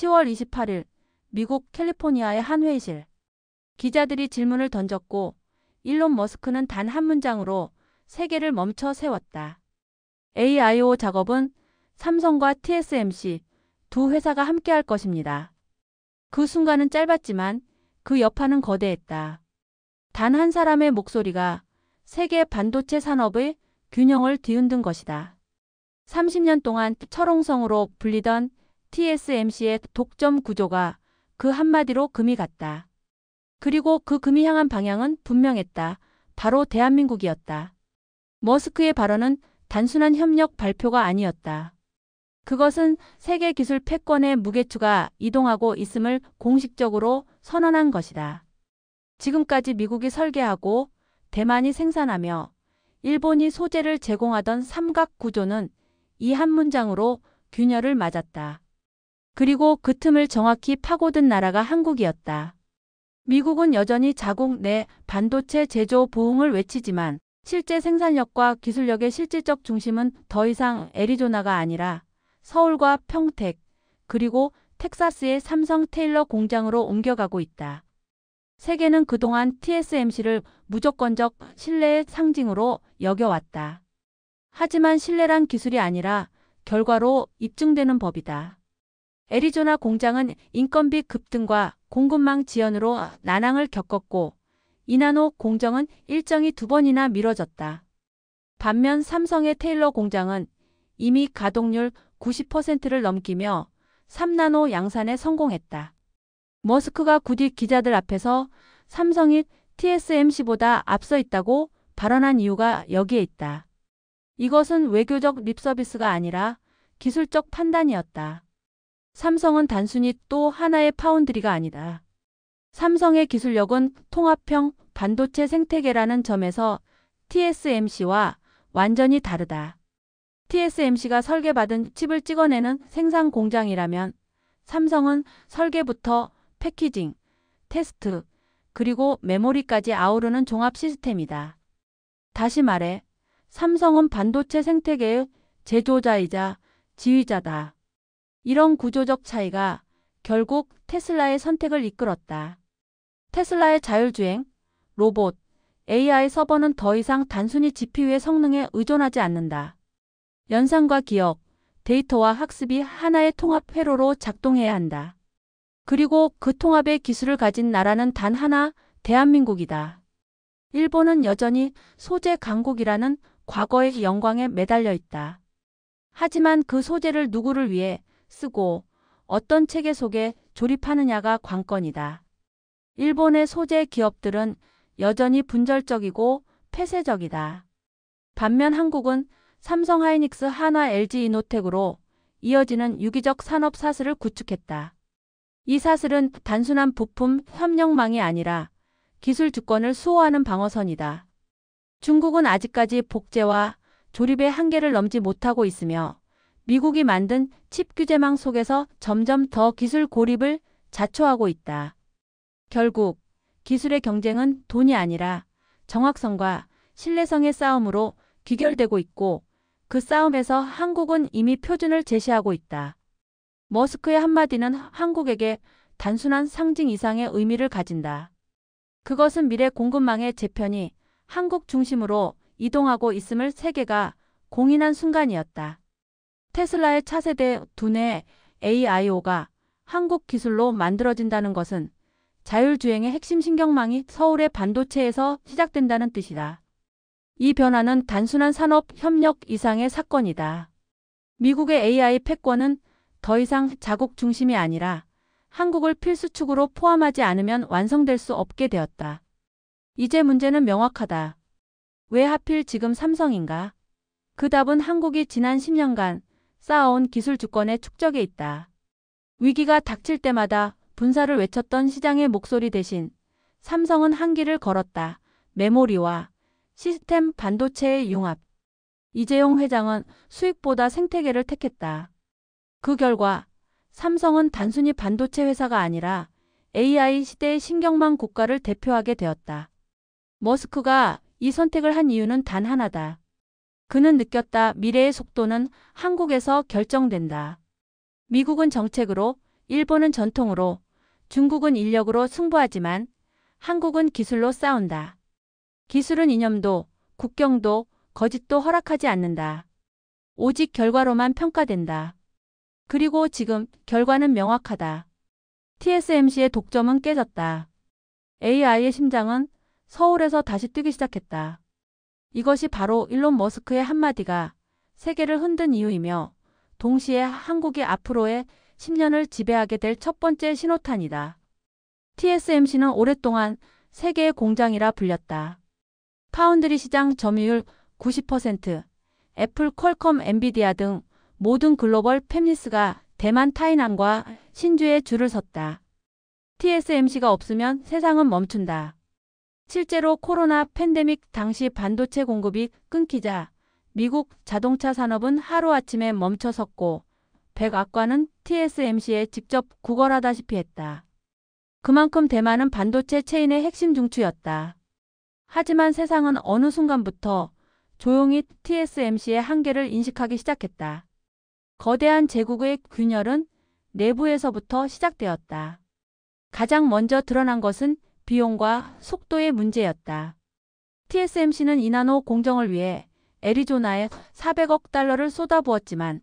10월 28일 미국 캘리포니아의 한 회의실. 기자들이 질문을 던졌고 일론 머스크는 단 한 문장으로 세계를 멈춰 세웠다. AIO 작업은 삼성과 TSMC 두 회사가 함께할 것입니다. 그 순간은 짧았지만 그 여파는 거대했다. 단 한 사람의 목소리가 세계 반도체 산업의 균형을 뒤흔든 것이다. 30년 동안 철옹성으로 불리던 TSMC의 독점 구조가 그 한마디로 금이 갔다. 그리고 그 금이 향한 방향은 분명했다. 바로 대한민국이었다. 머스크의 발언은 단순한 협력 발표가 아니었다. 그것은 세계 기술 패권의 무게추가 이동하고 있음을 공식적으로 선언한 것이다. 지금까지 미국이 설계하고 대만이 생산하며 일본이 소재를 제공하던 삼각 구조는 이 한 문장으로 균열을 맞았다. 그리고 그 틈을 정확히 파고든 나라가 한국이었다. 미국은 여전히 자국 내 반도체 제조 보응을 외치지만 실제 생산력과 기술력의 실질적 중심은 더 이상 애리조나가 아니라 서울과 평택, 그리고 텍사스의 삼성 테일러 공장으로 옮겨가고 있다. 세계는 그동안 TSMC를 무조건적 신뢰의 상징으로 여겨왔다. 하지만 신뢰란 기술이 아니라 결과로 입증되는 법이다. 애리조나 공장은 인건비 급등과 공급망 지연으로 난항을 겪었고 이나노 공정은 일정이 2번이나 미뤄졌다. 반면 삼성의 테일러 공장은 이미 가동률 90%를 넘기며 3나노 양산에 성공했다. 머스크가 굳이 기자들 앞에서 삼성이 TSMC보다 앞서 있다고 발언한 이유가 여기에 있다. 이것은 외교적 립서비스가 아니라 기술적 판단이었다. 삼성은 단순히 또 하나의 파운드리가 아니다. 삼성의 기술력은 통합형 반도체 생태계라는 점에서 TSMC와 완전히 다르다. TSMC가 설계받은 칩을 찍어내는 생산 공장이라면 삼성은 설계부터 패키징, 테스트, 그리고 메모리까지 아우르는 종합 시스템이다. 다시 말해 삼성은 반도체 생태계의 제조자이자 지휘자다. 이런 구조적 차이가 결국 테슬라의 선택을 이끌었다. 테슬라의 자율주행, 로봇, AI 서버는 더 이상 단순히 GPU의 성능에 의존하지 않는다. 연산과 기억, 데이터와 학습이 하나의 통합 회로로 작동해야 한다. 그리고 그 통합의 기술을 가진 나라는 단 하나, 대한민국이다. 일본은 여전히 소재 강국이라는 과거의 영광에 매달려 있다. 하지만 그 소재를 누구를 위해 쓰고 어떤 체계 속에 조립하느냐가 관건이다. 일본의 소재 기업들은 여전히 분절적이고 폐쇄적이다. 반면 한국은 삼성 하이닉스 한화 LG 이노텍으로 이어지는 유기적 산업 사슬을 구축했다. 이 사슬은 단순한 부품 협력망이 아니라 기술 주권을 수호하는 방어선이다. 중국은 아직까지 복제와 조립의 한계를 넘지 못하고 있으며 미국이 만든 칩 규제망 속에서 점점 더 기술 고립을 자초하고 있다. 결국 기술의 경쟁은 돈이 아니라 정확성과 신뢰성의 싸움으로 귀결되고 있고 그 싸움에서 한국은 이미 표준을 제시하고 있다. 머스크의 한마디는 한국에게 단순한 상징 이상의 의미를 가진다. 그것은 미래 공급망의 재편이 한국 중심으로 이동하고 있음을 세계가 공인한 순간이었다. 테슬라의 차세대 두뇌 AIO가 한국 기술로 만들어진다는 것은 자율주행의 핵심 신경망이 서울의 반도체에서 시작된다는 뜻이다. 이 변화는 단순한 산업 협력 이상의 사건이다. 미국의 AI 패권은 더 이상 자국 중심이 아니라 한국을 필수축으로 포함하지 않으면 완성될 수 없게 되었다. 이제 문제는 명확하다. 왜 하필 지금 삼성인가? 그 답은 한국이 지난 10년간 쌓아온 기술 주권의 축적에 있다. 위기가 닥칠 때마다 분사를 외쳤던 시장의 목소리 대신 삼성은 한길을 걸었다. 메모리와 시스템 반도체의 융합. 이재용 회장은 수익보다 생태계를 택했다. 그 결과 삼성은 단순히 반도체 회사가 아니라 AI 시대의 신경망 국가를 대표하게 되었다. 머스크가 이 선택을 한 이유는 단 하나다. 그는 느꼈다. 미래의 속도는 한국에서 결정된다. 미국은 정책으로, 일본은 전통으로, 중국은 인력으로 승부하지만 한국은 기술로 싸운다. 기술은 이념도, 국경도, 거짓도 허락하지 않는다. 오직 결과로만 평가된다. 그리고 지금 결과는 명확하다. TSMC의 독점은 깨졌다. AI의 심장은 서울에서 다시 뛰기 시작했다. 이것이 바로 일론 머스크의 한마디가 세계를 흔든 이유이며 동시에 한국이 앞으로의 10년을 지배하게 될 첫 번째 신호탄이다. TSMC는 오랫동안 세계의 공장이라 불렸다. 파운드리 시장 점유율 90%, 애플, 퀄컴, 엔비디아 등 모든 글로벌 팹리스가 대만, 타이난과 신주에 줄을 섰다. TSMC가 없으면 세상은 멈춘다. 실제로 코로나 팬데믹 당시 반도체 공급이 끊기자 미국 자동차 산업은 하루아침에 멈춰섰고 백악관은 TSMC에 직접 구걸하다시피 했다. 그만큼 대만은 반도체 체인의 핵심 중추였다. 하지만 세상은 어느 순간부터 조용히 TSMC의 한계를 인식하기 시작했다. 거대한 제국의 균열은 내부에서부터 시작되었다. 가장 먼저 드러난 것은 비용과 속도의 문제였다. TSMC는 이나노 공정을 위해 애리조나에 400억 달러를 쏟아부었지만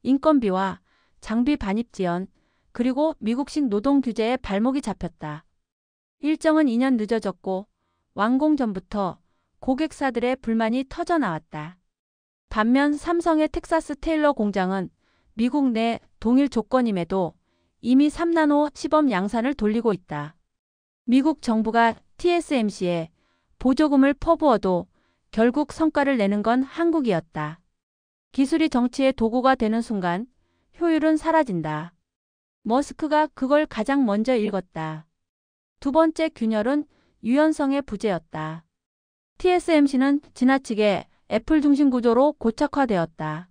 인건비와 장비 반입 지연, 그리고 미국식 노동 규제에 발목이 잡혔다. 일정은 2년 늦어졌고 완공 전부터 고객사들의 불만이 터져나왔다. 반면 삼성의 텍사스 테일러 공장은 미국 내 동일 조건임에도 이미 3나노 시범 양산을 돌리고 있다. 미국 정부가 TSMC에 보조금을 퍼부어도 결국 성과를 내는 건 한국이었다. 기술이 정치의 도구가 되는 순간 효율은 사라진다. 머스크가 그걸 가장 먼저 읽었다. 두 번째 균열은 유연성의 부재였다. TSMC는 지나치게 애플 중심 구조로 고착화되었다.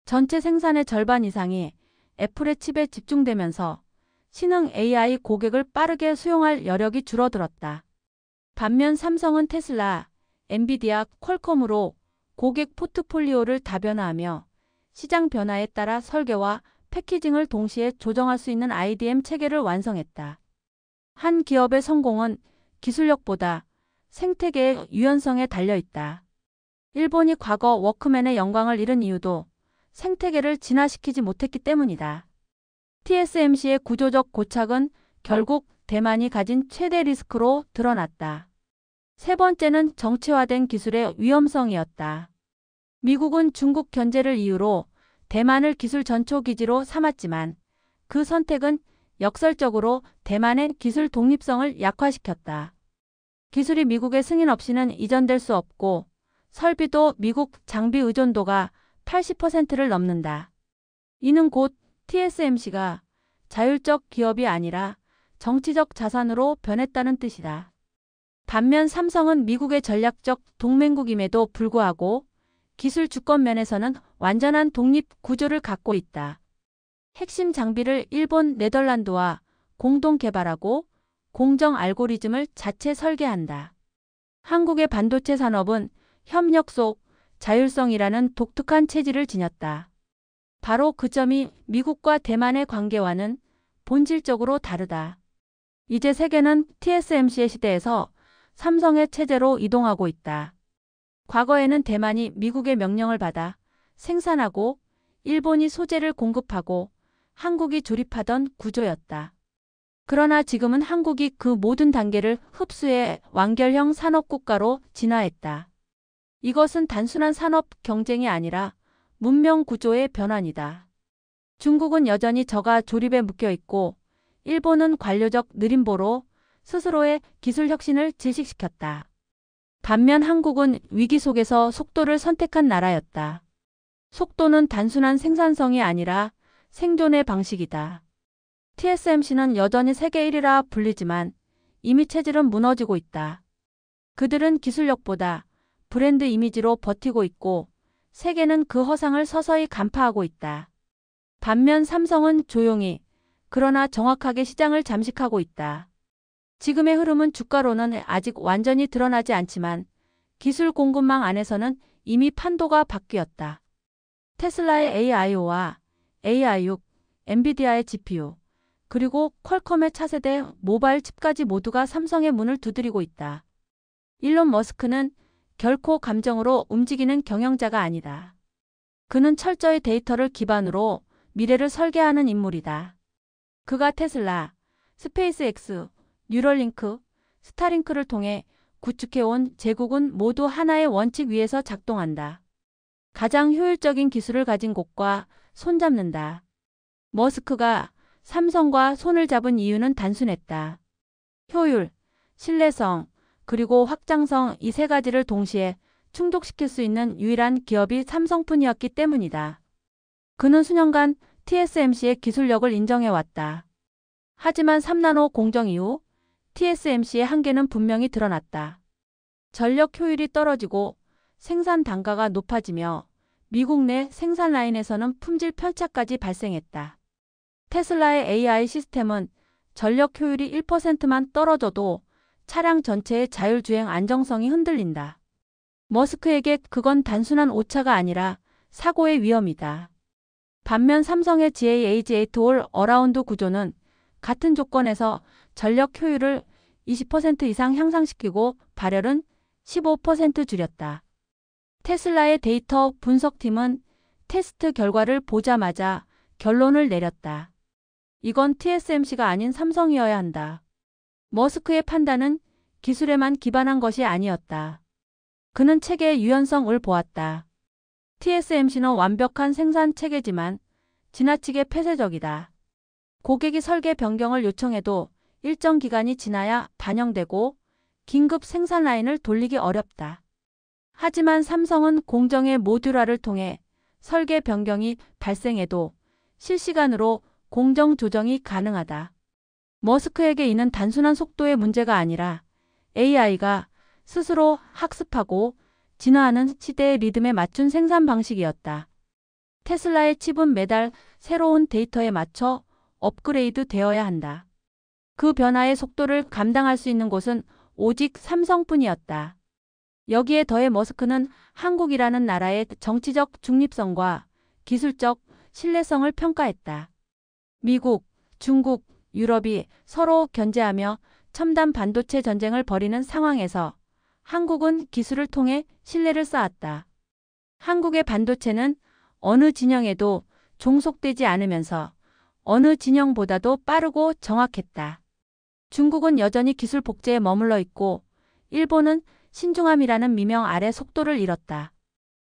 전체 생산의 절반 이상이 애플의 칩에 집중되면서 신흥 AI 고객을 빠르게 수용할 여력이 줄어들었다. 반면 삼성은 테슬라, 엔비디아, 퀄컴으로 고객 포트폴리오를 다변화하며 시장 변화에 따라 설계와 패키징을 동시에 조정할 수 있는 IDM 체계를 완성했다. 한 기업의 성공은 기술력보다 생태계의 유연성에 달려있다. 일본이 과거 워크맨의 영광을 잃은 이유도 생태계를 진화시키지 못했기 때문이다. TSMC의 구조적 고착은 결국 대만이 가진 최대 리스크로 드러났다. 세 번째는 정치화된 기술의 위험성이었다. 미국은 중국 견제를 이유로 대만을 기술 전초기지로 삼았지만 그 선택은 역설적으로 대만의 기술 독립성을 약화시켰다. 기술이 미국의 승인 없이는 이전될 수 없고 설비도 미국 장비 의존도가 80%를 넘는다. 이는 곧 TSMC가 자율적 기업이 아니라 정치적 자산으로 변했다는 뜻이다. 반면 삼성은 미국의 전략적 동맹국임에도 불구하고 기술 주권 면에서는 완전한 독립 구조를 갖고 있다. 핵심 장비를 일본, 네덜란드와 공동 개발하고 공정 알고리즘을 자체 설계한다. 한국의 반도체 산업은 협력 속 자율성이라는 독특한 체질을 지녔다. 바로 그 점이 미국과 대만의 관계와는 본질적으로 다르다. 이제 세계는 TSMC의 시대에서 삼성의 체제로 이동하고 있다. 과거에는 대만이 미국의 명령을 받아 생산하고 일본이 소재를 공급하고 한국이 조립하던 구조였다. 그러나 지금은 한국이 그 모든 단계를 흡수해 완결형 산업국가로 진화했다. 이것은 단순한 산업 경쟁이 아니라 문명 구조의 변환이다. 중국은 여전히 저가 조립에 묶여 있고 일본은 관료적 느림보로 스스로의 기술 혁신을 질식시켰다. 반면 한국은 위기 속에서 속도를 선택한 나라였다. 속도는 단순한 생산성이 아니라 생존의 방식이다. TSMC는 여전히 세계 1위라 불리지만 이미 체질은 무너지고 있다. 그들은 기술력보다 브랜드 이미지로 버티고 있고 세계는 그 허상을 서서히 간파하고 있다. 반면 삼성은 조용히 그러나 정확하게 시장을 잠식하고 있다. 지금의 흐름은 주가로는 아직 완전히 드러나지 않지만 기술 공급망 안에서는 이미 판도가 바뀌었다. 테슬라의 AIO와 AI6, 엔비디아의 GPU, 그리고 퀄컴의 차세대 모바일 칩까지 모두가 삼성의 문을 두드리고 있다. 일론 머스크는 결코 감정으로 움직이는 경영자가 아니다. 그는 철저히 데이터를 기반으로 미래를 설계하는 인물이다. 그가 테슬라, 스페이스X, 뉴럴링크, 스타링크를 통해 구축해온 제국은 모두 하나의 원칙 위에서 작동한다. 가장 효율적인 기술을 가진 곳과 손잡는다. 머스크가 삼성과 손을 잡은 이유는 단순했다. 효율, 신뢰성, 그리고 확장성 이 세 가지를 동시에 충족시킬 수 있는 유일한 기업이 삼성뿐이었기 때문이다. 그는 수년간 TSMC의 기술력을 인정해왔다. 하지만 3나노 공정 이후 TSMC의 한계는 분명히 드러났다. 전력 효율이 떨어지고 생산 단가가 높아지며 미국 내 생산 라인에서는 품질 편차까지 발생했다. 테슬라의 AI 시스템은 전력 효율이 1%만 떨어져도 차량 전체의 자율주행 안정성이 흔들린다. 머스크에게 그건 단순한 오차가 아니라 사고의 위험이다. 반면 삼성의 GA-H8 올 어라운드 구조는 같은 조건에서 전력 효율을 20% 이상 향상시키고 발열은 15% 줄였다. 테슬라의 데이터 분석팀은 테스트 결과를 보자마자 결론을 내렸다. 이건 TSMC가 아닌 삼성이어야 한다. 머스크의 판단은 기술에만 기반한 것이 아니었다. 그는 체계의 유연성을 보았다. TSMC는 완벽한 생산 체계지만 지나치게 폐쇄적이다. 고객이 설계 변경을 요청해도 일정 기간이 지나야 반영되고 긴급 생산 라인을 돌리기 어렵다. 하지만 삼성은 공정의 모듈화를 통해 설계 변경이 발생해도 실시간으로 공정 조정이 가능하다. 머스크에게 이는 단순한 속도의 문제가 아니라 AI가 스스로 학습하고 진화하는 시대의 리듬에 맞춘 생산 방식이었다. 테슬라의 칩은 매달 새로운 데이터에 맞춰 업그레이드 되어야 한다. 그 변화의 속도를 감당할 수 있는 곳은 오직 삼성뿐이었다. 여기에 더해 머스크는 한국이라는 나라의 정치적 중립성과 기술적 신뢰성을 평가했다. 미국, 중국, 유럽이 서로 견제하며 첨단 반도체 전쟁을 벌이는 상황에서 한국은 기술을 통해 신뢰를 쌓았다. 한국의 반도체는 어느 진영에도 종속되지 않으면서 어느 진영보다도 빠르고 정확했다. 중국은 여전히 기술 복제에 머물러 있고 일본은 신중함이라는 미명 아래 속도를 잃었다.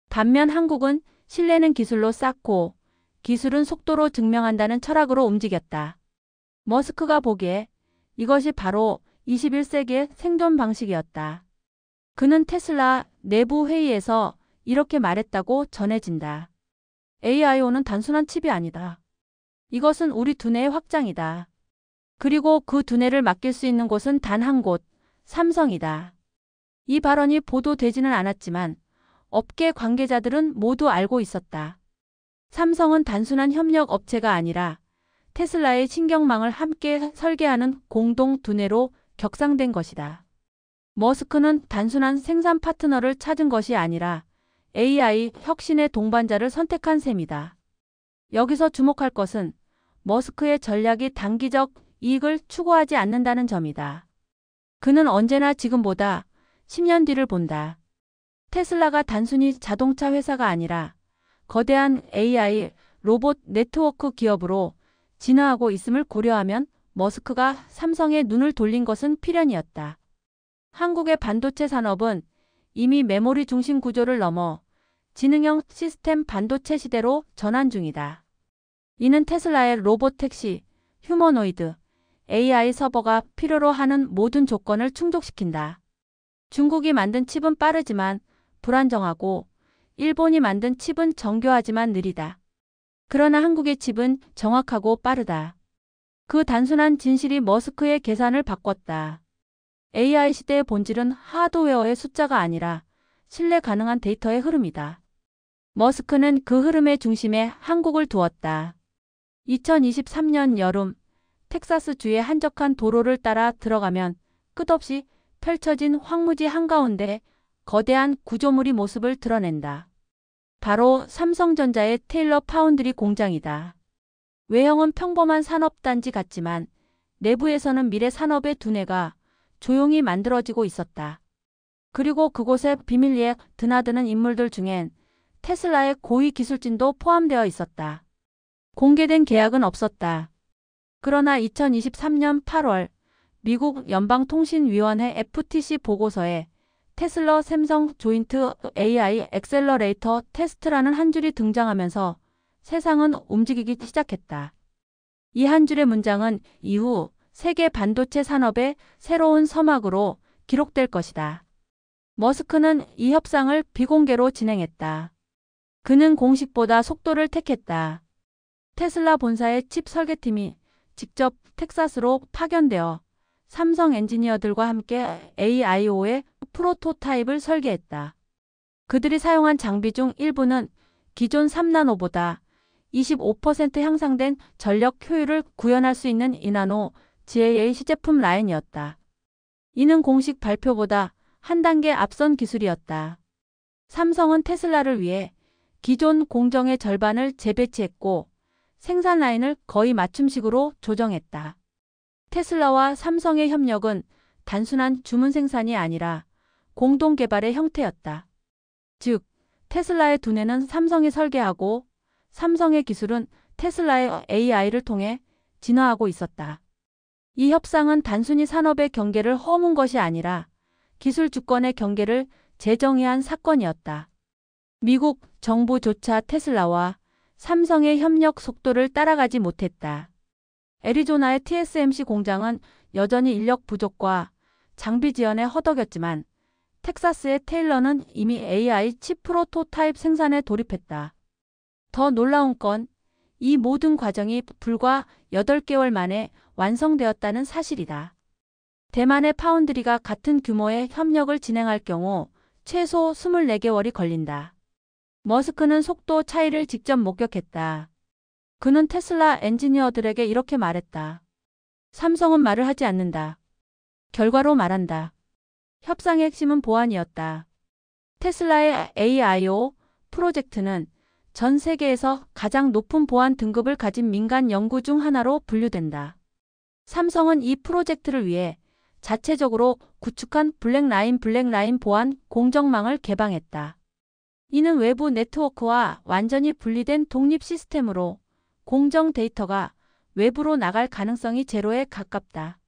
반면 한국은 신뢰는 기술로 쌓고 기술은 속도로 증명한다는 철학으로 움직였다. 머스크가 보기에 이것이 바로 21세기의 생존 방식이었다. 그는 테슬라 내부 회의에서 이렇게 말했다고 전해진다. AIO는 단순한 칩이 아니다. 이것은 우리 두뇌의 확장이다. 그리고 그 두뇌를 맡길 수 있는 곳은 단 한 곳, 삼성이다. 이 발언이 보도되지는 않았지만 업계 관계자들은 모두 알고 있었다. 삼성은 단순한 협력 업체가 아니라 테슬라의 신경망을 함께 설계하는 공동 두뇌로 격상된 것이다. 머스크는 단순한 생산 파트너를 찾은 것이 아니라 AI 혁신의 동반자를 선택한 셈이다. 여기서 주목할 것은 머스크의 전략이 단기적 이익을 추구하지 않는다는 점이다. 그는 언제나 지금보다 10년 뒤를 본다. 테슬라가 단순히 자동차 회사가 아니라 거대한 AI 로봇 네트워크 기업으로 진화하고 있음을 고려하면 머스크가 삼성에 눈을 돌린 것은 필연이었다. 한국의 반도체 산업은 이미 메모리 중심 구조를 넘어 지능형 시스템 반도체 시대로 전환 중이다. 이는 테슬라의 로봇 택시, 휴머노이드, AI 서버가 필요로 하는 모든 조건을 충족시킨다. 중국이 만든 칩은 빠르지만 불안정하고 일본이 만든 칩은 정교하지만 느리다. 그러나 한국의 칩은 정확하고 빠르다. 그 단순한 진실이 머스크의 계산을 바꿨다. AI 시대의 본질은 하드웨어의 숫자가 아니라 신뢰 가능한 데이터의 흐름이다. 머스크는 그 흐름의 중심에 한국을 두었다. 2023년 여름 텍사스주의 한적한 도로를 따라 들어가면 끝없이 펼쳐진 황무지 한가운데 거대한 구조물이 모습을 드러낸다. 바로 삼성전자의 테일러 파운드리 공장이다. 외형은 평범한 산업단지 같지만 내부에서는 미래 산업의 두뇌가 조용히 만들어지고 있었다. 그리고 그곳에 비밀리에 드나드는 인물들 중엔 테슬라의 고위 기술진도 포함되어 있었다. 공개된 계약은 없었다. 그러나 2023년 8월 미국 연방통신위원회 FTC 보고서에 테슬라 샘성 조인트 AI 액셀러레이터 테스트라는 한 줄이 등장하면서 세상은 움직이기 시작했다. 이 한 줄의 문장은 이후 세계 반도체 산업의 새로운 서막으로 기록될 것이다. 머스크는 이 협상을 비공개로 진행했다. 그는 공식보다 속도를 택했다. 테슬라 본사의 칩 설계팀이 직접 텍사스로 파견되어 삼성 엔지니어들과 함께 AIO의 프로토타입을 설계했다. 그들이 사용한 장비 중 일부는 기존 3나노보다 25% 향상된 전력 효율을 구현할 수 있는 2나노 GAA 시제품 라인이었다. 이는 공식 발표보다 한 단계 앞선 기술이었다. 삼성은 테슬라를 위해 기존 공정의 절반을 재배치했고 생산 라인을 거의 맞춤식으로 조정했다. 테슬라와 삼성의 협력은 단순한 주문 생산이 아니라 공동 개발의 형태였다. 즉, 테슬라의 두뇌는 삼성이 설계하고 삼성의 기술은 테슬라의 AI를 통해 진화하고 있었다. 이 협상은 단순히 산업의 경계를 허문 것이 아니라 기술 주권의 경계를 재정의한 사건이었다. 미국 정부조차 테슬라와 삼성의 협력 속도를 따라가지 못했다. 애리조나의 TSMC 공장은 여전히 인력 부족과 장비 지연에 허덕였지만 텍사스의 테일러는 이미 AI 칩 프로토타입 생산에 돌입했다. 더 놀라운 건 이 모든 과정이 불과 8개월 만에 완성되었다는 사실이다. 대만의 파운드리가 같은 규모의 협력을 진행할 경우 최소 24개월이 걸린다. 머스크는 속도 차이를 직접 목격했다. 그는 테슬라 엔지니어들에게 이렇게 말했다. 삼성은 말을 하지 않는다. 결과로 말한다. 협상의 핵심은 보안이었다. 테슬라의 AIO 프로젝트는 전 세계에서 가장 높은 보안 등급을 가진 민간 연구 중 하나로 분류된다. 삼성은 이 프로젝트를 위해 자체적으로 구축한 블랙라인 보안 공정망을 개방했다. 이는 외부 네트워크와 완전히 분리된 독립 시스템으로 공정 데이터가 외부로 나갈 가능성이 제로에 가깝다.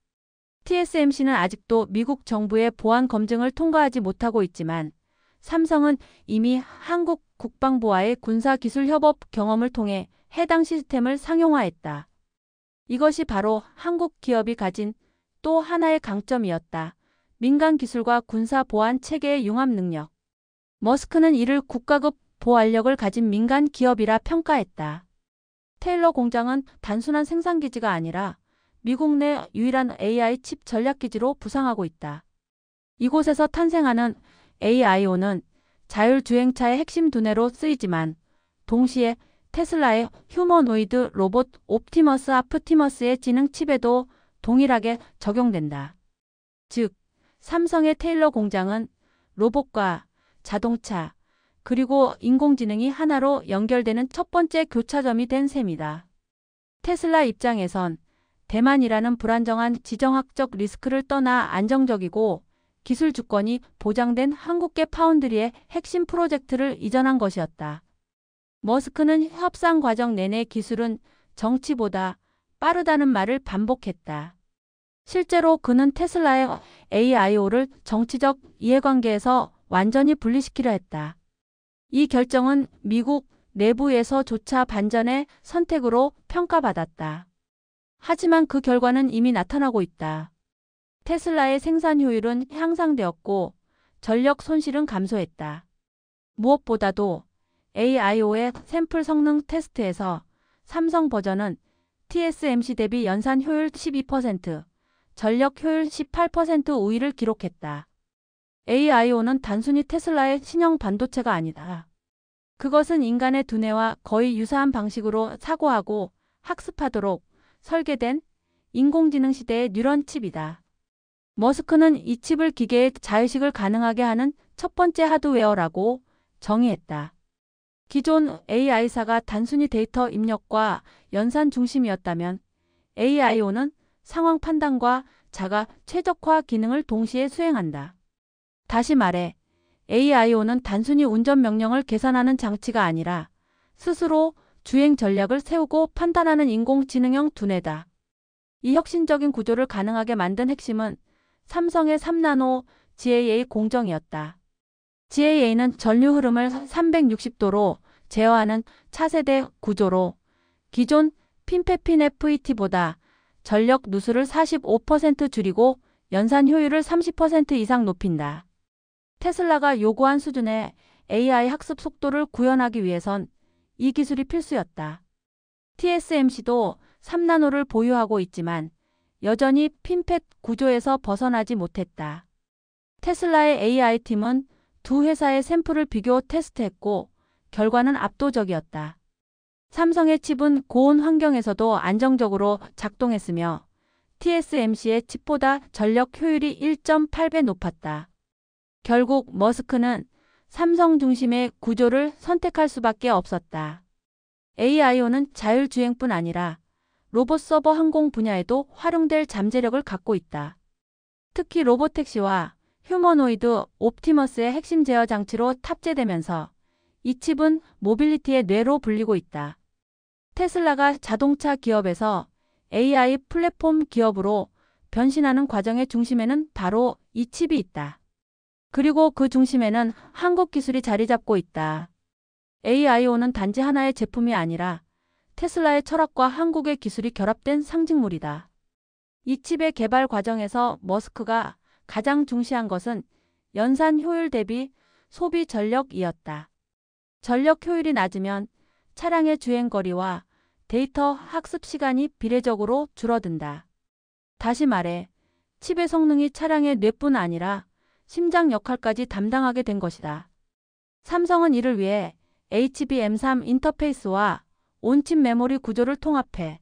TSMC는 아직도 미국 정부의 보안 검증을 통과하지 못하고 있지만 삼성은 이미 한국 국방부와의 군사기술 협업 경험을 통해 해당 시스템을 상용화했다. 이것이 바로 한국 기업이 가진 또 하나의 강점이었다. 민간 기술과 군사 보안 체계의 융합 능력. 머스크는 이를 국가급 보안력을 가진 민간 기업이라 평가했다. 테일러 공장은 단순한 생산기지가 아니라 미국 내 유일한 AI 칩 전략기지로 부상하고 있다. 이곳에서 탄생하는 AIO는 자율주행차의 핵심 두뇌로 쓰이지만 동시에 테슬라의 휴머노이드 로봇 옵티머스 아프티머스의 지능 칩에도 동일하게 적용된다. 즉, 삼성의 테일러 공장은 로봇과 자동차, 그리고 인공지능이 하나로 연결되는 첫 번째 교차점이 된 셈이다. 테슬라 입장에선 대만이라는 불안정한 지정학적 리스크를 떠나 안정적이고 기술 주권이 보장된 한국계 파운드리의 핵심 프로젝트를 이전한 것이었다. 머스크는 협상 과정 내내 기술은 정치보다 빠르다는 말을 반복했다. 실제로 그는 테슬라의 AIO를 정치적 이해관계에서 완전히 분리시키려 했다. 이 결정은 미국 내부에서조차 반전의 선택으로 평가받았다. 하지만 그 결과는 이미 나타나고 있다. 테슬라의 생산 효율은 향상되었고 전력 손실은 감소했다. 무엇보다도 AIO의 샘플 성능 테스트에서 삼성 버전은 TSMC 대비 연산 효율 12%, 전력 효율 18% 우위를 기록했다. AIO는 단순히 테슬라의 신형 반도체가 아니다. 그것은 인간의 두뇌와 거의 유사한 방식으로 사고하고 학습하도록 설계된 인공지능 시대의 뉴런 칩이다. 머스크는 이 칩을 기계의 자의식을 가능하게 하는 첫 번째 하드웨어라고 정의했다. 기존 AI사가 단순히 데이터 입력과 연산 중심이었다면 AIO는 상황 판단과 자가 최적화 기능을 동시에 수행한다. 다시 말해 AIO는 단순히 운전 명령을 계산하는 장치가 아니라 스스로 주행 전략을 세우고 판단하는 인공지능형 두뇌다. 이 혁신적인 구조를 가능하게 만든 핵심은 삼성의 3나노 GAA 공정이었다. GAA는 전류 흐름을 360도로 제어하는 차세대 구조로 기존 핀페핀 FET보다 전력 누수를 45% 줄이고 연산 효율을 30% 이상 높인다. 테슬라가 요구한 수준의 AI 학습 속도를 구현하기 위해선 이 기술이 필수였다. TSMC도 3나노를 보유하고 있지만 여전히 핀펫 구조에서 벗어나지 못했다. 테슬라의 AI팀은 두 회사의 샘플을 비교 테스트했고 결과는 압도적이었다. 삼성의 칩은 고온 환경에서도 안정적으로 작동했으며 TSMC의 칩보다 전력 효율이 1.8배 높았다. 결국 머스크는 삼성 중심의 구조를 선택할 수밖에 없었다. AIO는 자율주행뿐 아니라 로봇 서버 항공 분야에도 활용될 잠재력을 갖고 있다. 특히 로보택시와 휴머노이드 옵티머스의 핵심 제어 장치로 탑재되면서 이 칩은 모빌리티의 뇌로 불리고 있다. 테슬라가 자동차 기업에서 AI 플랫폼 기업으로 변신하는 과정의 중심에는 바로 이 칩이 있다. 그리고 그 중심에는 한국 기술이 자리 잡고 있다. AIO는 단지 하나의 제품이 아니라 테슬라의 철학과 한국의 기술이 결합된 상징물이다. 이 칩의 개발 과정에서 머스크가 가장 중시한 것은 연산 효율 대비 소비 전력이었다. 전력 효율이 낮으면 차량의 주행거리와 데이터 학습 시간이 비례적으로 줄어든다. 다시 말해 칩의 성능이 차량의 뇌뿐 아니라 심장 역할까지 담당하게 된 것이다. 삼성은 이를 위해 HBM3 인터페이스와 온칩 메모리 구조를 통합해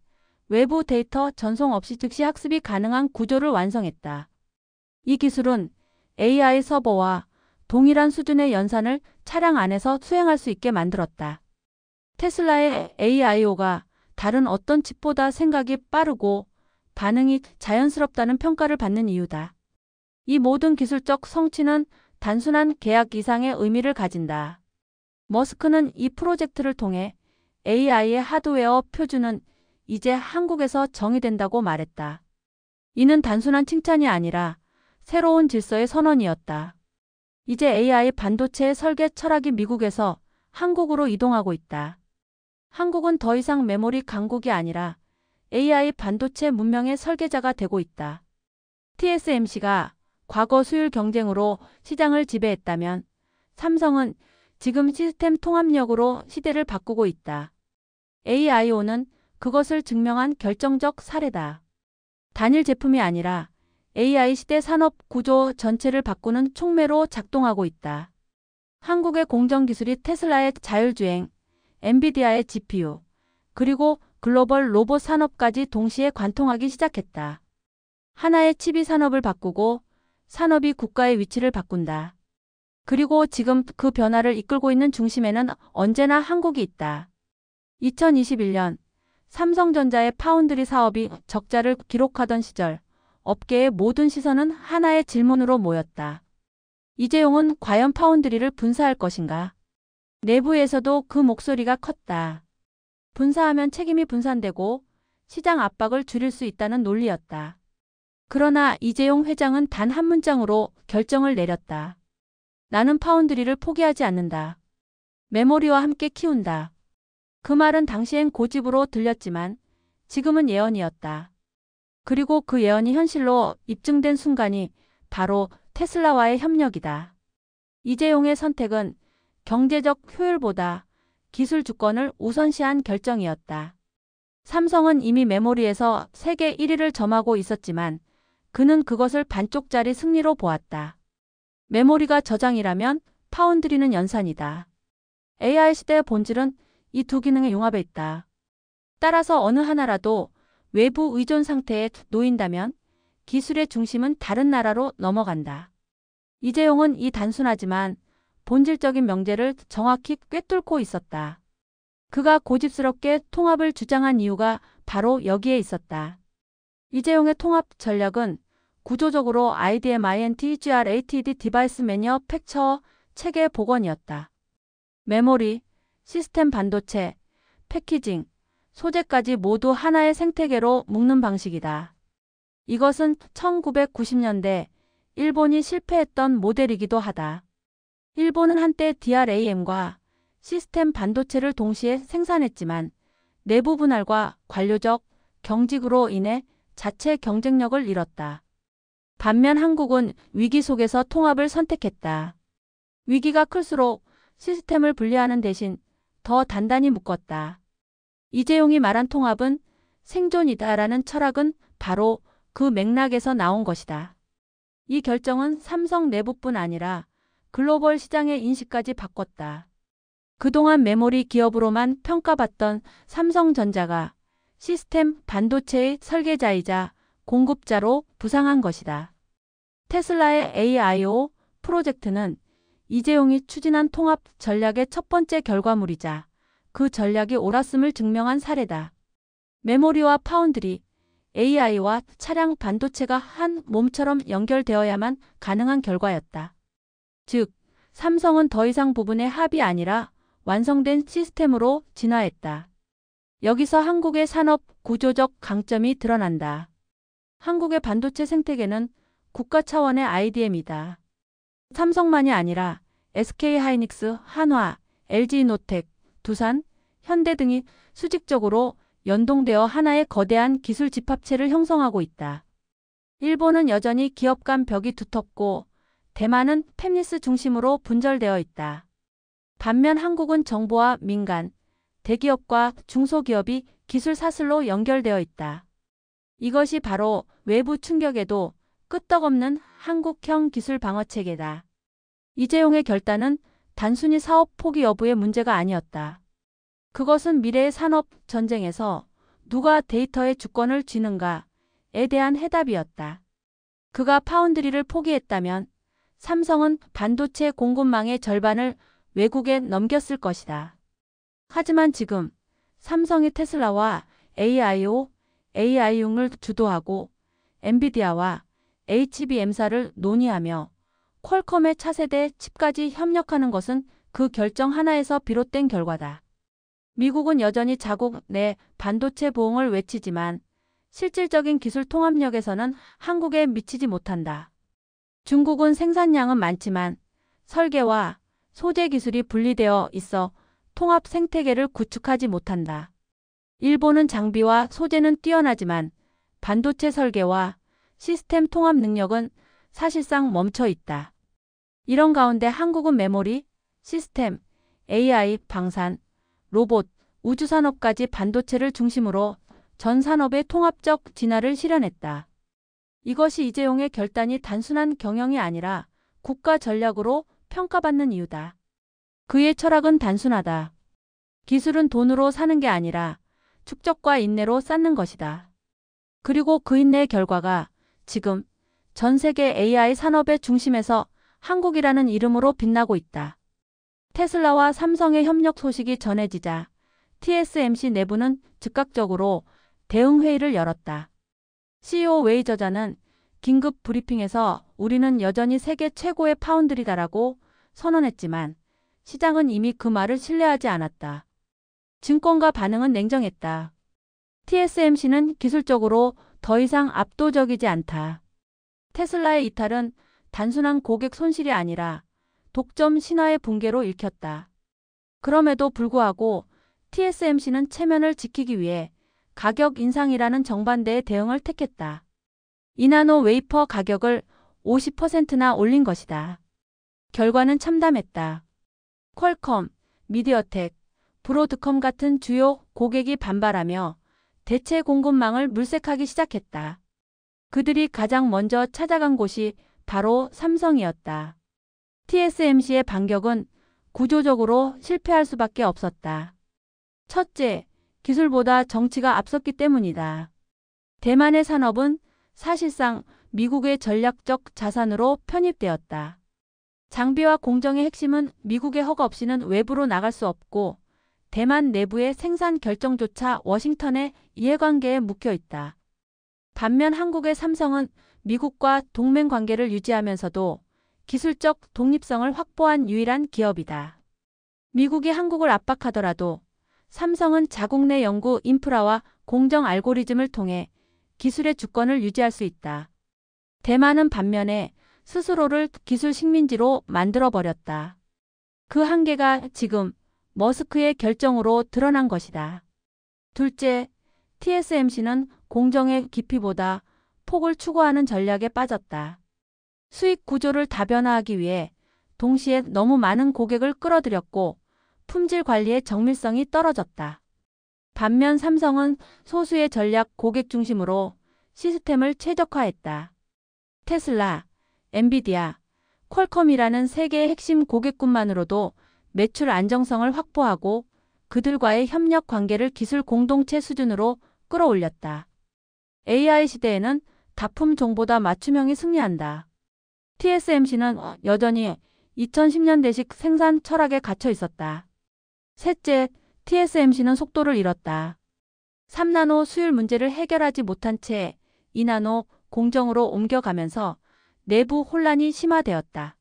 외부 데이터 전송 없이 즉시 학습이 가능한 구조를 완성했다. 이 기술은 AI 서버와 동일한 수준의 연산을 차량 안에서 수행할 수 있게 만들었다. 테슬라의 AIO가 다른 어떤 칩보다 생각이 빠르고 반응이 자연스럽다는 평가를 받는 이유다. 이 모든 기술적 성취는 단순한 계약 이상의 의미를 가진다. 머스크는 이 프로젝트를 통해 AI의 하드웨어 표준은 이제 한국에서 정의된다고 말했다. 이는 단순한 칭찬이 아니라 새로운 질서의 선언이었다. 이제 AI 반도체의 설계 철학이 미국에서 한국으로 이동하고 있다. 한국은 더 이상 메모리 강국이 아니라 AI 반도체 문명의 설계자가 되고 있다. TSMC가 과거 수율 경쟁으로 시장을 지배했다면 삼성은 지금 시스템 통합력으로 시대를 바꾸고 있다. AIO는 그것을 증명한 결정적 사례다. 단일 제품이 아니라 AI 시대 산업 구조 전체를 바꾸는 촉매로 작동하고 있다. 한국의 공정기술이 테슬라의 자율주행, 엔비디아의 GPU, 그리고 글로벌 로봇 산업까지 동시에 관통하기 시작했다. 하나의 칩이 산업을 바꾸고 산업이 국가의 위치를 바꾼다. 그리고 지금 그 변화를 이끌고 있는 중심에는 언제나 한국이 있다. 2021년 삼성전자의 파운드리 사업이 적자를 기록하던 시절 업계의 모든 시선은 하나의 질문으로 모였다. 이재용은 과연 파운드리를 분사할 것인가? 내부에서도 그 목소리가 컸다. 분사하면 책임이 분산되고 시장 압박을 줄일 수 있다는 논리였다. 그러나 이재용 회장은 단 한 문장으로 결정을 내렸다. 나는 파운드리를 포기하지 않는다. 메모리와 함께 키운다. 그 말은 당시엔 고집으로 들렸지만 지금은 예언이었다. 그리고 그 예언이 현실로 입증된 순간이 바로 테슬라와의 협력이다. 이재용의 선택은 경제적 효율보다 기술 주권을 우선시한 결정이었다. 삼성은 이미 메모리에서 세계 1위를 점하고 있었지만 그는 그것을 반쪽짜리 승리로 보았다. 메모리가 저장이라면 파운드리는 연산이다. AI 시대의 본질은 이 두 기능의 융합에 있다. 따라서 어느 하나라도 외부 의존 상태에 놓인다면 기술의 중심은 다른 나라로 넘어간다. 이재용은 이 단순하지만 본질적인 명제를 정확히 꿰뚫고 있었다. 그가 고집스럽게 통합을 주장한 이유가 바로 여기에 있었다. 이재용의 통합 전략은 구조적으로 IDM INTGR-ATD 디바이스 매니어팩처 체계 복원이었다. 메모리, 시스템 반도체, 패키징, 소재까지 모두 하나의 생태계로 묶는 방식이다. 이것은 1990년대 일본이 실패했던 모델이기도 하다. 일본은 한때 DRAM과 시스템 반도체를 동시에 생산했지만 내부 분할과 관료적 경직으로 인해 자체 경쟁력을 잃었다. 반면 한국은 위기 속에서 통합을 선택했다. 위기가 클수록 시스템을 분리하는 대신 더 단단히 묶었다. 이재용이 말한 통합은 생존이다라는 철학은 바로 그 맥락에서 나온 것이다. 이 결정은 삼성 내부뿐 아니라 글로벌 시장의 인식까지 바꿨다. 그동안 메모리 기업으로만 평가받던 삼성전자가 시스템 반도체의 설계자이자 공급자로 부상한 것이다. 테슬라의 AIO 프로젝트는 이재용이 추진한 통합 전략의 첫 번째 결과물이자 그 전략이 옳았음을 증명한 사례다. 메모리와 파운드리, AI와 차량 반도체가 한 몸처럼 연결되어야만 가능한 결과였다. 즉, 삼성은 더 이상 부분의 합이 아니라 완성된 시스템으로 진화했다. 여기서 한국의 산업 구조적 강점이 드러난다. 한국의 반도체 생태계는 국가 차원의 IDM이다. 삼성만이 아니라 SK하이닉스, 한화, LG노텍, 두산, 현대 등이 수직적으로 연동되어 하나의 거대한 기술 집합체를 형성하고 있다. 일본은 여전히 기업 간 벽이 두텁고 대만은 팹리스 중심으로 분절되어 있다. 반면 한국은 정부와 민간, 대기업과 중소기업이 기술 사슬로 연결되어 있다. 이것이 바로 외부 충격에도 끄떡없는 한국형 기술 방어 체계다. 이재용의 결단은 단순히 사업 포기 여부의 문제가 아니었다. 그것은 미래의 산업 전쟁에서 누가 데이터의 주권을 쥐는가에 대한 해답이었다. 그가 파운드리를 포기했다면 삼성은 반도체 공급망의 절반을 외국에 넘겼을 것이다. 하지만 지금 삼성이 테슬라와 AIO, AI용을 주도하고 엔비디아와 HBM사를 논의하며 퀄컴의 차세대 칩까지 협력하는 것은 그 결정 하나에서 비롯된 결과다. 미국은 여전히 자국 내 반도체 보응을 외치지만 실질적인 기술 통합력에서는 한국에 미치지 못한다. 중국은 생산량은 많지만 설계와 소재 기술이 분리되어 있어 통합 생태계를 구축하지 못한다. 일본은 장비와 소재는 뛰어나지만 반도체 설계와 시스템 통합 능력은 사실상 멈춰 있다. 이런 가운데 한국은 메모리, 시스템, AI, 방산, 로봇, 우주산업까지 반도체를 중심으로 전 산업의 통합적 진화를 실현했다. 이것이 이재용의 결단이 단순한 경영이 아니라 국가 전략으로 평가받는 이유다. 그의 철학은 단순하다. 기술은 돈으로 사는 게 아니라 축적과 인내로 쌓는 것이다. 그리고 그 인내의 결과가 지금 전 세계 AI 산업의 중심에서 한국이라는 이름으로 빛나고 있다. 테슬라와 삼성의 협력 소식이 전해지자 TSMC 내부는 즉각적으로 대응 회의를 열었다. CEO 웨이 저자는 긴급 브리핑에서 우리는 여전히 세계 최고의 파운드리다라고 선언했지만 시장은 이미 그 말을 신뢰하지 않았다. 증권가 반응은 냉정했다. TSMC는 기술적으로 더 이상 압도적이지 않다. 테슬라의 이탈은 단순한 고객 손실이 아니라 독점 신화의 붕괴로 읽혔다. 그럼에도 불구하고 TSMC는 체면을 지키기 위해 가격 인상이라는 정반대의 대응을 택했다. 이나노 웨이퍼 가격을 50%나 올린 것이다. 결과는 참담했다. 퀄컴, 미디어텍, 브로드컴 같은 주요 고객이 반발하며 대체 공급망을 물색하기 시작했다. 그들이 가장 먼저 찾아간 곳이 바로 삼성이었다. TSMC의 반격은 구조적으로 실패할 수밖에 없었다. 첫째, 기술보다 정치가 앞섰기 때문이다. 대만의 산업은 사실상 미국의 전략적 자산으로 편입되었다. 장비와 공정의 핵심은 미국의 허가 없이는 외부로 나갈 수 없고 대만 내부의 생산 결정조차 워싱턴의 이해관계에 묵혀 있다. 반면 한국의 삼성은 미국과 동맹 관계를 유지하면서도 기술적 독립성을 확보한 유일한 기업이다. 미국이 한국을 압박하더라도 삼성은 자국 내 연구 인프라와 공정 알고리즘을 통해 기술의 주권을 유지할 수 있다. 대만은 반면에 스스로를 기술 식민지로 만들어버렸다. 그 한계가 지금 머스크의 결정으로 드러난 것이다. 둘째, TSMC는 공정의 깊이보다 폭을 추구하는 전략에 빠졌다. 수익 구조를 다변화하기 위해 동시에 너무 많은 고객을 끌어들였고 품질 관리의 정밀성이 떨어졌다. 반면 삼성은 소수의 전략 고객 중심으로 시스템을 최적화했다. 테슬라, 엔비디아, 퀄컴이라는 세계의 핵심 고객군만으로도 매출 안정성을 확보하고 그들과의 협력 관계를 기술 공동체 수준으로 끌어올렸다. AI 시대에는 다품종보다 맞춤형이 승리한다. TSMC는 여전히 2010년대식 생산 철학에 갇혀 있었다. 셋째, TSMC는 속도를 잃었다. 3나노 수율 문제를 해결하지 못한 채 2나노 공정으로 옮겨가면서 내부 혼란이 심화되었다.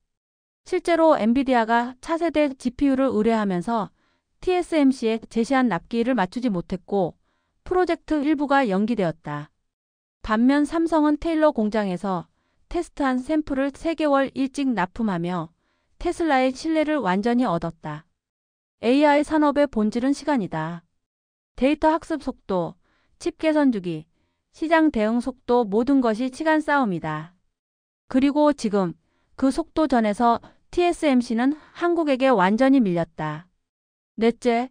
실제로 엔비디아가 차세대 GPU를 의뢰하면서 TSMC에 제시한 납기를 맞추지 못했고 프로젝트 일부가 연기되었다. 반면 삼성은 테일러 공장에서 테스트한 샘플을 3개월 일찍 납품하며 테슬라의 신뢰를 완전히 얻었다. AI 산업의 본질은 시간이다. 데이터 학습 속도, 칩 개선 주기, 시장 대응 속도 모든 것이 시간 싸움이다. 그리고 지금 그 속도전에서 TSMC는 한국에게 완전히 밀렸다. 넷째,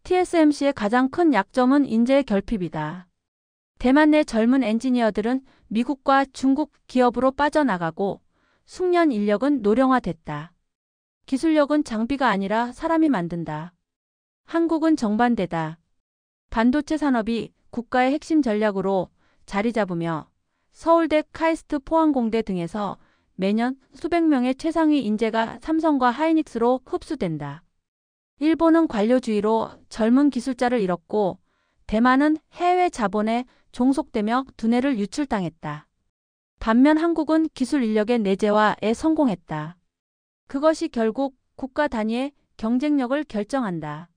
TSMC의 가장 큰 약점은 인재 결핍이다. 대만 내 젊은 엔지니어들은 미국과 중국 기업으로 빠져나가고 숙련 인력은 노령화됐다. 기술력은 장비가 아니라 사람이 만든다. 한국은 정반대다. 반도체 산업이 국가의 핵심 전략으로 자리 잡으며 서울대, 카이스트, 포항공대 등에서 매년 수백 명의 최상위 인재가 삼성과 하이닉스로 흡수된다. 일본은 관료주의로 젊은 기술자를 잃었고 대만은 해외 자본에 종속되며 두뇌를 유출당했다. 반면 한국은 기술 인력의 내재화에 성공했다. 그것이 결국 국가 단위의 경쟁력을 결정한다.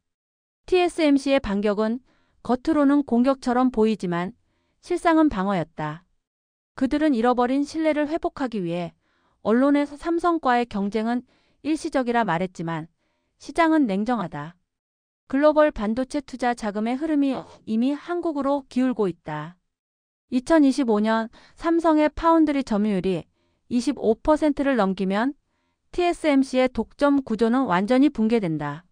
TSMC의 반격은 겉으로는 공격처럼 보이지만 실상은 방어였다. 그들은 잃어버린 신뢰를 회복하기 위해 언론에서 삼성과의 경쟁은 일시적이라 말했지만 시장은 냉정하다. 글로벌 반도체 투자 자금의 흐름이 이미 한국으로 기울고 있다. 2025년 삼성의 파운드리 점유율이 25%를 넘기면 TSMC의 독점 구조는 완전히 붕괴된다.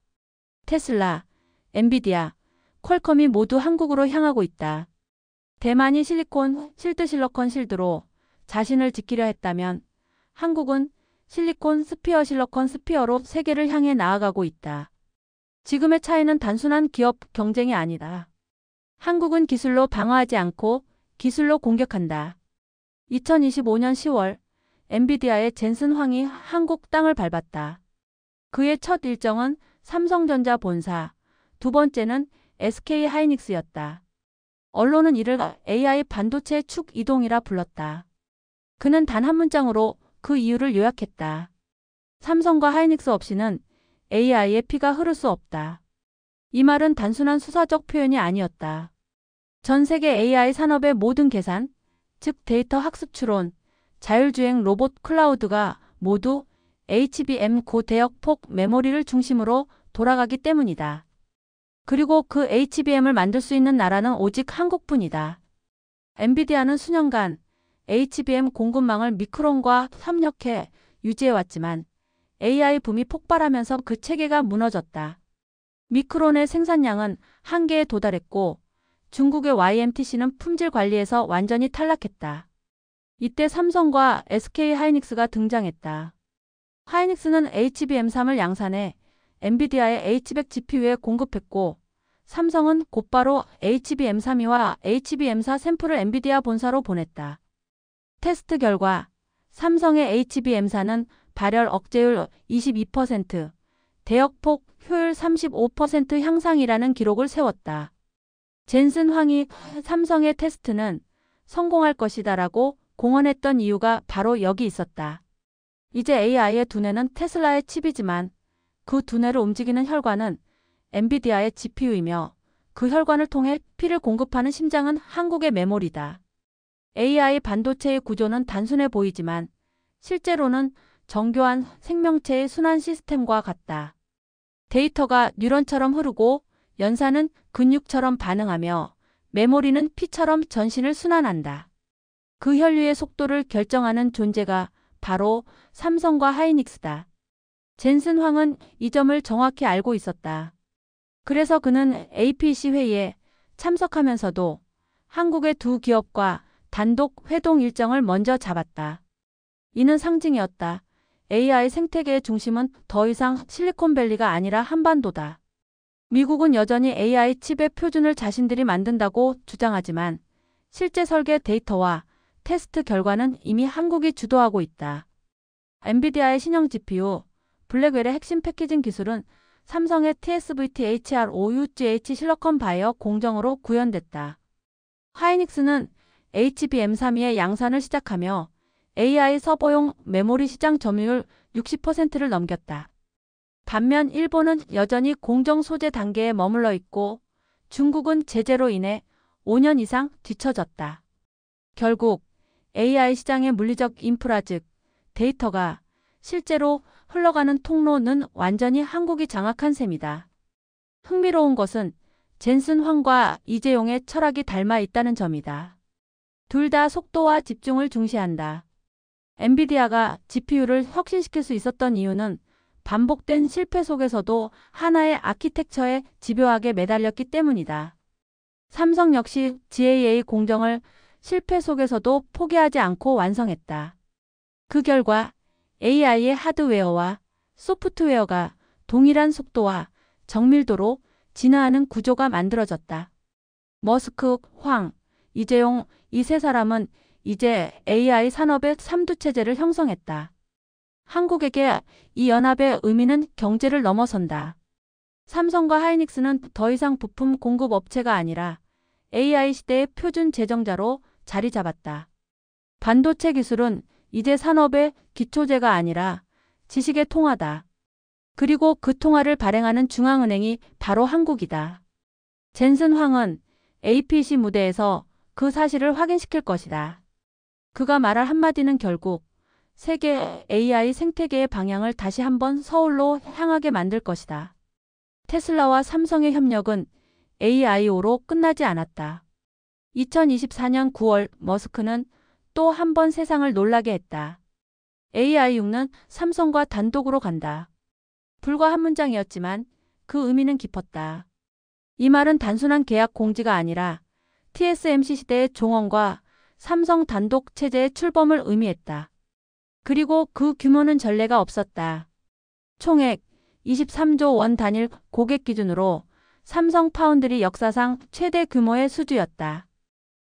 테슬라, 엔비디아, 퀄컴이 모두 한국으로 향하고 있다. 대만이 실리콘 실드 실러콘 실드로 자신을 지키려 했다면 한국은 실리콘 스피어 실러콘 스피어로 세계를 향해 나아가고 있다. 지금의 차이는 단순한 기업 경쟁이 아니다. 한국은 기술로 방어하지 않고 기술로 공격한다. 2025년 10월 엔비디아의 젠슨 황이 한국 땅을 밟았다. 그의 첫 일정은 삼성전자 본사, 두 번째는 SK 하이닉스였다. 언론은 이를 AI 반도체 축 이동이라 불렀다. 그는 단 한 문장으로 그 이유를 요약했다. 삼성과 하이닉스 없이는 AI의 피가 흐를 수 없다. 이 말은 단순한 수사적 표현이 아니었다. 전 세계 AI 산업의 모든 계산, 즉 데이터 학습 추론, 자율주행 로봇 클라우드가 모두 HBM 고대역 폭 메모리를 중심으로 돌아가기 때문이다. 그리고 그 HBM을 만들 수 있는 나라는 오직 한국뿐이다. 엔비디아는 수년간 HBM 공급망을 미크론과 협력해 유지해왔지만 AI 붐이 폭발하면서 그 체계가 무너졌다. 미크론의 생산량은 한계에 도달했고 중국의 YMTC는 품질 관리에서 완전히 탈락했다. 이때 삼성과 SK 하이닉스가 등장했다. 하이닉스는 HBM3을 양산해 엔비디아의 H100 GPU에 공급했고 삼성은 곧바로 HBM32와 HBM4 샘플을 엔비디아 본사로 보냈다. 테스트 결과 삼성의 HBM4는 발열 억제율 22%, 대역폭 효율 35% 향상이라는 기록을 세웠다. 젠슨 황이 삼성의 테스트는 성공할 것이다라고 공언했던 이유가 바로 여기 있었다. 이제 AI의 두뇌는 테슬라의 칩이지만 그 두뇌를 움직이는 혈관은 엔비디아의 GPU이며 그 혈관을 통해 피를 공급하는 심장은 한국의 메모리다. AI 반도체의 구조는 단순해 보이지만 실제로는 정교한 생명체의 순환 시스템과 같다. 데이터가 뉴런처럼 흐르고 연사는 근육처럼 반응하며 메모리는 피처럼 전신을 순환한다. 그 혈류의 속도를 결정하는 존재가 바로 삼성과 하이닉스다. 젠슨 황은 이 점을 정확히 알고 있었다. 그래서 그는 APC 회의에 참석하면서도 한국의 두 기업과 단독 회동 일정을 먼저 잡았다. 이는 상징이었다. AI 생태계의 중심은 더 이상 실리콘밸리가 아니라 한반도다. 미국은 여전히 AI 칩의 표준을 자신들이 만든다고 주장하지만 실제 설계 데이터와 테스트 결과는 이미 한국이 주도하고 있다. 엔비디아의 신형 GPU, 블랙웰의 핵심 패키징 기술은 삼성의 TSVT HR5UGH 실리컨 바이어 공정으로 구현됐다. 하이닉스는 HBM32의 양산을 시작하며 AI 서버용 메모리 시장 점유율 60%를 넘겼다. 반면 일본은 여전히 공정 소재 단계에 머물러 있고 중국은 제재로 인해 5년 이상 뒤처졌다. 결국 AI 시장의 물리적 인프라 즉 데이터가 실제로 흘러가는 통로는 완전히 한국이 장악한 셈이다. 흥미로운 것은 젠슨 황과 이재용의 철학이 닮아 있다는 점이다. 둘 다 속도와 집중을 중시한다. 엔비디아가 GPU를 혁신시킬 수 있었던 이유는 반복된 실패 속에서도 하나의 아키텍처에 집요하게 매달렸기 때문이다. 삼성 역시 GAA 공정을 실패 속에서도 포기하지 않고 완성했다. 그 결과 AI의 하드웨어와 소프트웨어가 동일한 속도와 정밀도로 진화하는 구조가 만들어졌다. 머스크, 황, 이재용 이 세 사람은 이제 AI 산업의 삼두체제를 형성했다. 한국에게 이 연합의 의미는 경제를 넘어선다. 삼성과 하이닉스는 더 이상 부품 공급 업체가 아니라 AI 시대의 표준 제정자로 자리 잡았다. 반도체 기술은 이제 산업의 기초제가 아니라 지식의 통화다. 그리고 그 통화를 발행하는 중앙은행이 바로 한국이다. 젠슨 황은 APC 무대에서 그 사실을 확인시킬 것이다. 그가 말할 한마디는 결국 세계 AI 생태계의 방향을 다시 한번 서울로 향하게 만들 것이다. 테슬라와 삼성의 협력은 AIO로 끝나지 않았다. 2024년 9월 머스크는 또 한 번 세상을 놀라게 했다. AI6는 삼성과 단독으로 간다. 불과 한 문장이었지만 그 의미는 깊었다. 이 말은 단순한 계약 공지가 아니라 TSMC 시대의 종언과 삼성 단독 체제의 출범을 의미했다. 그리고 그 규모는 전례가 없었다. 총액 23조 원 단일 고객 기준으로 삼성 파운드리 역사상 최대 규모의 수주였다.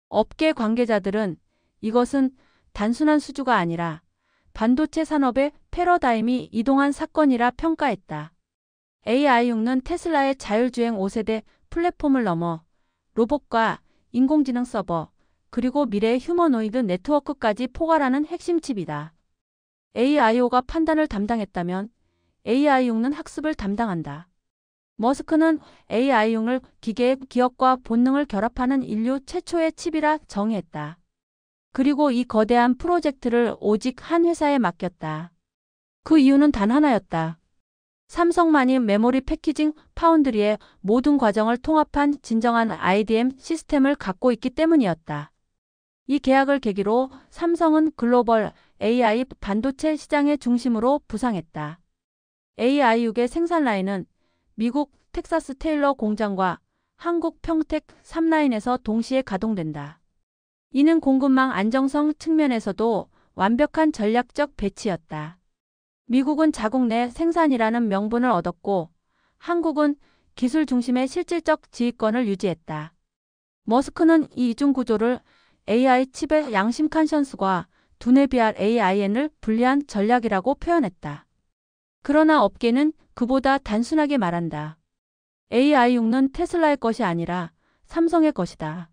업계 관계자들은 이것은 단순한 수주가 아니라 반도체 산업의 패러다임이 이동한 사건이라 평가했다. AI6는 테슬라의 자율주행 5세대 플랫폼을 넘어 로봇과 인공지능 서버, 그리고 미래의 휴머노이드 네트워크까지 포괄하는 핵심 칩이다. AIO가 판단을 담당했다면 AI6는 학습을 담당한다. 머스크는 AI6을 기계의 기억과 본능을 결합하는 인류 최초의 칩이라 정의했다. 그리고 이 거대한 프로젝트를 오직 한 회사에 맡겼다. 그 이유는 단 하나였다. 삼성만이 메모리 패키징 파운드리의 모든 과정을 통합한 진정한 IDM 시스템을 갖고 있기 때문이었다. 이 계약을 계기로 삼성은 글로벌 AI 반도체 시장의 중심으로 부상했다. AI6의 생산 라인은 미국 텍사스 테일러 공장과 한국 평택 3라인에서 동시에 가동된다. 이는 공급망 안정성 측면에서도 완벽한 전략적 배치였다. 미국은 자국 내 생산이라는 명분을 얻었고 한국은 기술 중심의 실질적 지휘권을 유지했다. 머스크는 이 이중 구조를 AI 칩의 양심 컨션스과 두뇌 비할 AIN을 불리한 전략이라고 표현했다. 그러나 업계는 그보다 단순하게 말한다. AI6는 테슬라의 것이 아니라 삼성의 것이다.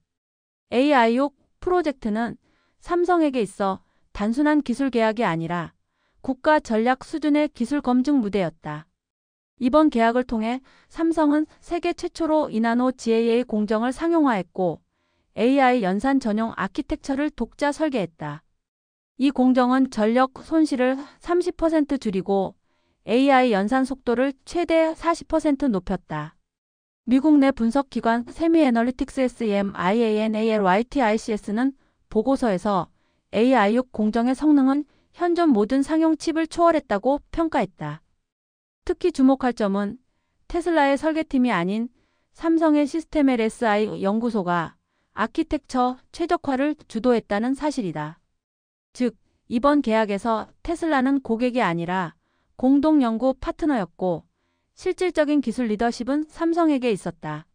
AI6 프로젝트는 삼성에게 있어 단순한 기술 계약이 아니라 국가 전략 수준의 기술 검증 무대였다. 이번 계약을 통해 삼성은 세계 최초로 이나노 GAA 공정을 상용화했고 AI 연산 전용 아키텍처를 독자 설계했다. 이 공정은 전력 손실을 30% 줄이고 AI 연산 속도를 최대 40% 높였다. 미국 내 분석기관 세미애널리틱스 SEMIANALYTICS는 보고서에서 AI6 공정의 성능은 현존 모든 상용 칩을 초월했다고 평가했다. 특히 주목할 점은 테슬라의 설계팀이 아닌 삼성의 시스템 LSI 연구소가 아키텍처 최적화를 주도했다는 사실이다. 즉, 이번 계약에서 테슬라는 고객이 아니라 공동 연구 파트너였고 실질적인 기술 리더십은 삼성에게 있었다.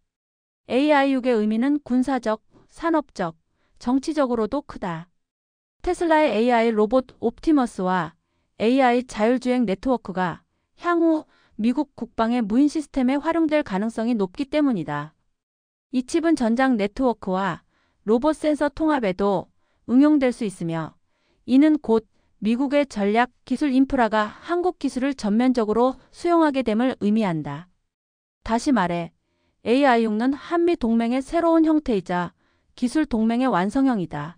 AI6의 의미는 군사적, 산업적, 정치적으로도 크다. 테슬라의 AI 로봇 옵티머스와 AI 자율주행 네트워크가 향후 미국 국방의 무인 시스템에 활용될 가능성이 높기 때문이다. 이 칩은 전장 네트워크와 로봇 센서 통합에도 응용될 수 있으며 이는 곧 미국의 전략 기술 인프라가 한국 기술을 전면적으로 수용하게 됨을 의미한다. 다시 말해 AI6는 한미 동맹의 새로운 형태이자 기술 동맹의 완성형이다.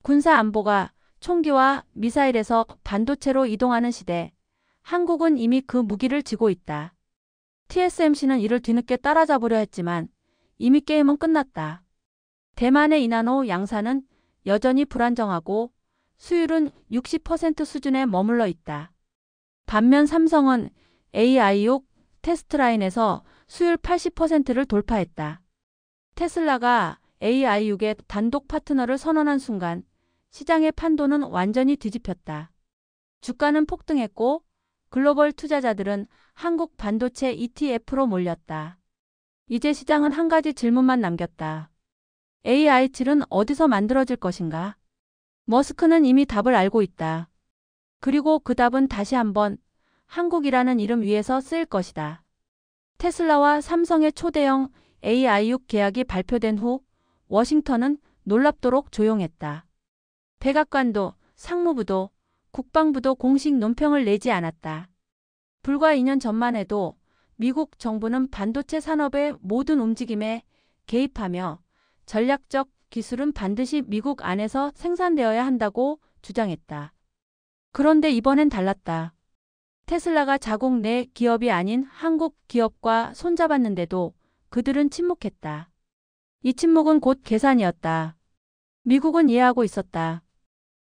군사 안보가 총기와 미사일에서 반도체로 이동하는 시대, 한국은 이미 그 무기를 쥐고 있다. TSMC는 이를 뒤늦게 따라잡으려 했지만 이미 게임은 끝났다. 대만의 이나노 양산은 여전히 불안정하고 수율은 60% 수준에 머물러 있다. 반면 삼성은 AI6 테스트라인에서 수율 80%를 돌파했다. 테슬라가 AI6의 단독 파트너를 선언한 순간 시장의 판도는 완전히 뒤집혔다. 주가는 폭등했고 글로벌 투자자들은 한국 반도체 ETF로 몰렸다. 이제 시장은 한 가지 질문만 남겼다. AI7은 어디서 만들어질 것인가? 머스크는 이미 답을 알고 있다. 그리고 그 답은 다시 한번 한국이라는 이름 위에서 쓰일 것이다. 테슬라와 삼성의 초대형 AI6 계약이 발표된 후 워싱턴은 놀랍도록 조용했다. 백악관도 상무부도 국방부도 공식 논평을 내지 않았다. 불과 2년 전만 해도 미국 정부는 반도체 산업의 모든 움직임에 개입하며 전략적 기술은 반드시 미국 안에서 생산되어야 한다고 주장했다. 그런데 이번엔 달랐다. 테슬라가 자국 내 기업이 아닌 한국 기업과 손잡았는데도 그들은 침묵했다. 이 침묵은 곧 계산이었다. 미국은 이해하고 있었다.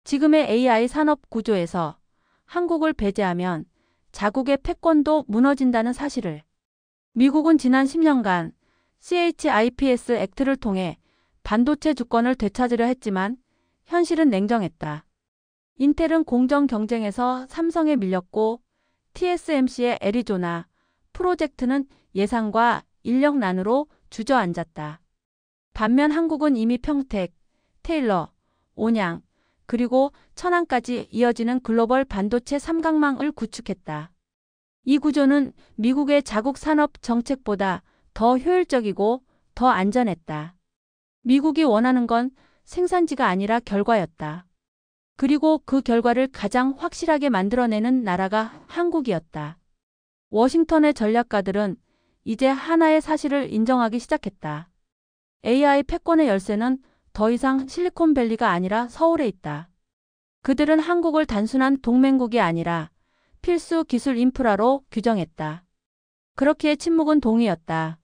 지금의 AI 산업 구조에서 한국을 배제하면 자국의 패권도 무너진다는 사실을. 미국은 지난 10년간 CHIPS 액트를 통해 반도체 주권을 되찾으려 했지만 현실은 냉정했다. 인텔은 공정 경쟁에서 삼성에 밀렸고 TSMC의 애리조나 프로젝트는 예산과 인력난으로 주저앉았다. 반면 한국은 이미 평택, 테일러, 온양, 그리고 천안까지 이어지는 글로벌 반도체 삼각망을 구축했다. 이 구조는 미국의 자국 산업 정책보다 더 효율적이고 더 안전했다. 미국이 원하는 건 생산지가 아니라 결과였다. 그리고 그 결과를 가장 확실하게 만들어내는 나라가 한국이었다. 워싱턴의 전략가들은 이제 하나의 사실을 인정하기 시작했다. AI 패권의 열쇠는 더 이상 실리콘밸리가 아니라 서울에 있다. 그들은 한국을 단순한 동맹국이 아니라 필수 기술 인프라로 규정했다. 그렇기에 침묵은 동의였다.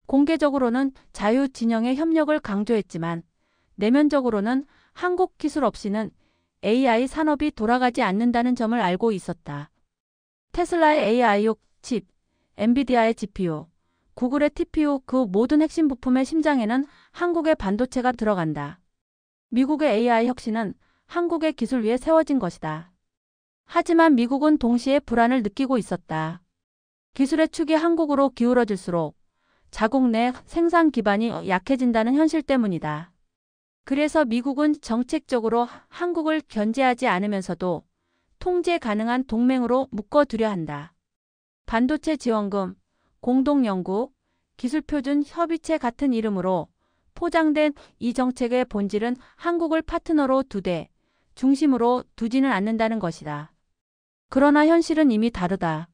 공개적으로는 자유 진영의 협력을 강조했지만 내면적으로는 한국 기술 없이는 AI 산업이 돌아가지 않는다는 점을 알고 있었다. 테슬라의 AI6 칩, 엔비디아의 GPU, 구글의 TPU 그 모든 핵심 부품의 심장에는 한국의 반도체가 들어간다. 미국의 AI 혁신은 한국의 기술 위에 세워진 것이다. 하지만 미국은 동시에 불안을 느끼고 있었다. 기술의 축이 한국으로 기울어질수록 자국 내 생산 기반이 약해진다는 현실 때문이다. 그래서 미국은 정책적으로 한국을 견제하지 않으면서도 통제 가능한 동맹으로 묶어두려 한다. 반도체 지원금, 공동연구, 기술표준 협의체 같은 이름으로 포장된 이 정책의 본질은 한국을 파트너로 두되 중심으로 두지는 않는다는 것이다. 그러나 현실은 이미 다르다.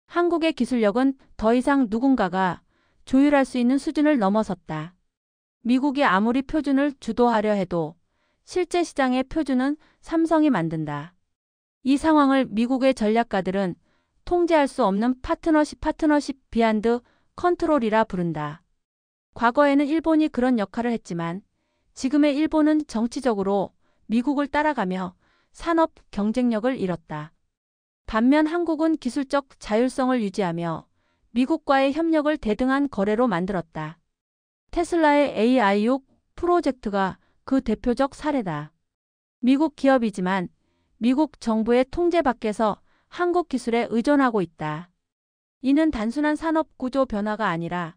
한국의 기술력은 더 이상 누군가가 조율할 수 있는 수준을 넘어섰다. 미국이 아무리 표준을 주도하려 해도 실제 시장의 표준은 삼성이 만든다. 이 상황을 미국의 전략가들은 통제할 수 없는 파트너십 비하인드 컨트롤이라 부른다. 과거에는 일본이 그런 역할을 했지만 지금의 일본은 정치적으로 미국을 따라가며 산업 경쟁력을 잃었다. 반면 한국은 기술적 자율성을 유지하며 미국과의 협력을 대등한 거래로 만들었다. 테슬라의 AI6 프로젝트가 그 대표적 사례다. 미국 기업이지만 미국 정부의 통제 밖에서 한국 기술에 의존하고 있다. 이는 단순한 산업 구조 변화가 아니라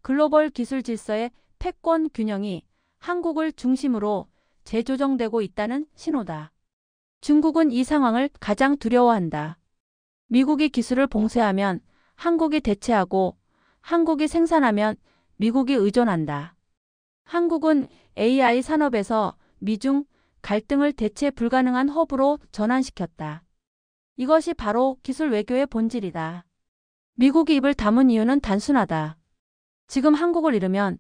글로벌 기술 질서의 패권 균형이 한국을 중심으로 재조정되고 있다는 신호다. 중국은 이 상황을 가장 두려워한다. 미국이 기술을 봉쇄하면 한국이 대체하고 한국이 생산하면 미국이 의존한다. 한국은 AI 산업에서 미중 갈등을 대체 불가능한 허브로 전환시켰다. 이것이 바로 기술 외교의 본질이다. 미국이 입을 다문 이유는 단순하다. 지금 한국을 잃으면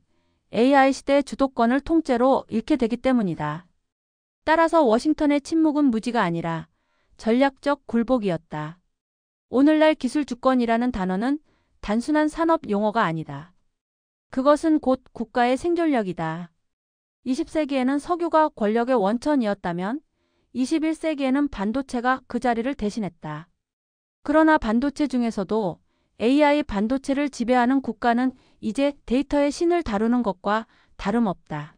AI 시대의 주도권을 통째로 잃게 되기 때문이다. 따라서 워싱턴의 침묵은 무지가 아니라 전략적 굴복이었다. 오늘날 기술 주권이라는 단어는 단순한 산업 용어가 아니다. 그것은 곧 국가의 생존력이다. 20세기에는 석유가 권력의 원천이었다면 21세기에는 반도체가 그 자리를 대신했다. 그러나 반도체 중에서도 AI 반도체를 지배하는 국가는 이제 데이터의 신을 다루는 것과 다름없다.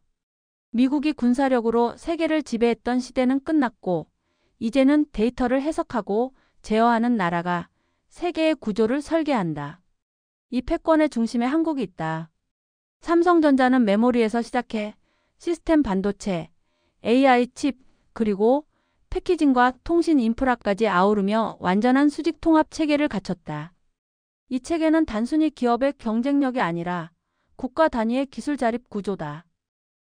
미국이 군사력으로 세계를 지배했던 시대는 끝났고 이제는 데이터를 해석하고 제어하는 나라가 세계의 구조를 설계한다. 이 패권의 중심에 한국이 있다. 삼성전자는 메모리에서 시작해 시스템 반도체, AI 칩, 그리고 패키징과 통신 인프라까지 아우르며 완전한 수직 통합 체계를 갖췄다. 이 체계는 단순히 기업의 경쟁력이 아니라 국가 단위의 기술 자립 구조다.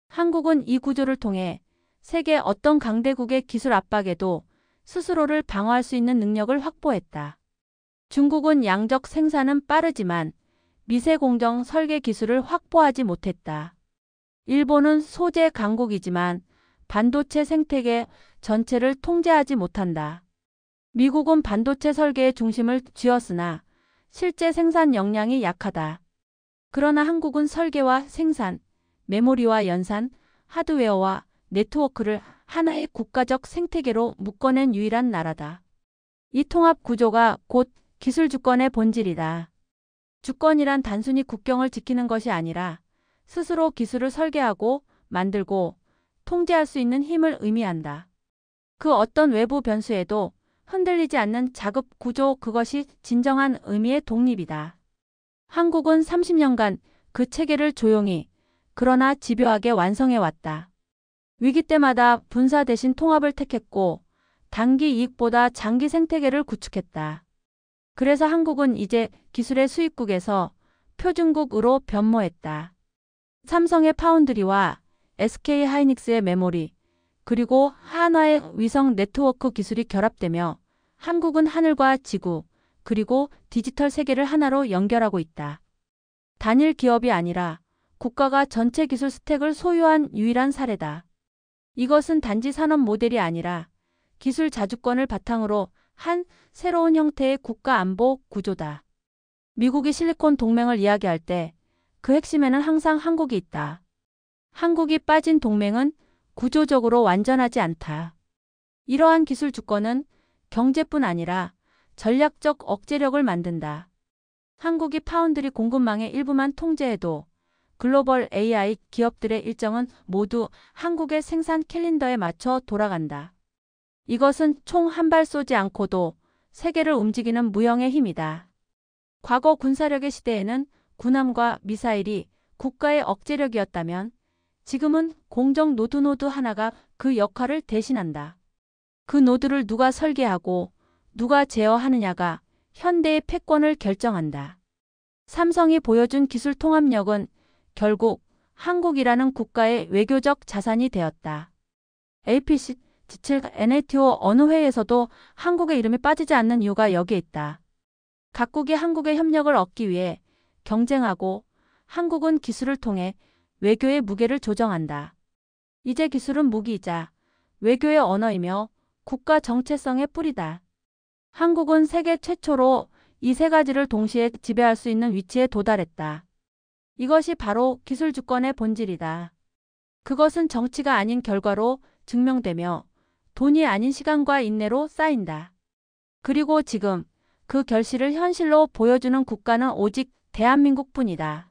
한국은 이 구조를 통해 세계 어떤 강대국의 기술 압박에도 스스로를 방어할 수 있는 능력을 확보했다. 중국은 양적 생산은 빠르지만 미세 공정 설계 기술을 확보하지 못했다. 일본은 소재 강국이지만 반도체 생태계 전체를 통제하지 못한다. 미국은 반도체 설계의 중심을 쥐었으나 실제 생산 역량이 약하다. 그러나 한국은 설계와 생산, 메모리와 연산, 하드웨어와 네트워크를 하나의 국가적 생태계로 묶어낸 유일한 나라다. 이 통합 구조가 곧 기술 주권의 본질이다. 주권이란 단순히 국경을 지키는 것이 아니라 스스로 기술을 설계하고 만들고 통제할 수 있는 힘을 의미한다. 그 어떤 외부 변수에도 흔들리지 않는 자급 구조, 그것이 진정한 의미의 독립이다. 한국은 30년간 그 체계를 조용히 그러나 집요하게 완성해왔다. 위기 때마다 분사 대신 통합을 택했고 단기 이익보다 장기 생태계를 구축했다. 그래서 한국은 이제 기술의 수입국에서 표준국으로 변모했다. 삼성의 파운드리와 SK 하이닉스의 메모리, 그리고 한화의 위성 네트워크 기술이 결합되며 한국은 하늘과 지구, 그리고 디지털 세계를 하나로 연결하고 있다. 단일 기업이 아니라 국가가 전체 기술 스택을 소유한 유일한 사례다. 이것은 단지 산업 모델이 아니라 기술 자주권을 바탕으로 한 새로운 형태의 국가 안보 구조다. 미국이 실리콘 동맹을 이야기할 때 그 핵심에는 항상 한국이 있다. 한국이 빠진 동맹은 구조적으로 완전하지 않다. 이러한 기술 주권은 경제뿐 아니라 전략적 억제력을 만든다. 한국이 파운드리 공급망의 일부만 통제해도 글로벌 AI 기업들의 일정은 모두 한국의 생산 캘린더에 맞춰 돌아간다. 이것은 총 한 발 쏘지 않고도 세계를 움직이는 무형의 힘이다. 과거 군사력의 시대에는 군함과 미사일이 국가의 억제력이었다면 지금은 공정 노드 하나가 그 역할을 대신한다. 그 노드를 누가 설계하고 누가 제어하느냐가 현대의 패권을 결정한다. 삼성이 보여준 기술 통합력은 결국 한국이라는 국가의 외교적 자산이 되었다. APC, G7, NATO 어느 회의에서도 한국의 이름이 빠지지 않는 이유가 여기에 있다. 각국이 한국의 협력을 얻기 위해 경쟁하고 한국은 기술을 통해 외교의 무게를 조정한다. 이제 기술은 무기이자 외교의 언어이며 국가 정체성의 뿌리다. 한국은 세계 최초로 이 세 가지를 동시에 지배할 수 있는 위치에 도달했다. 이것이 바로 기술 주권의 본질이다. 그것은 정치가 아닌 결과로 증명되며 돈이 아닌 시간과 인내로 쌓인다. 그리고 지금 그 결실을 현실로 보여주는 국가는 오직 대한민국뿐이다.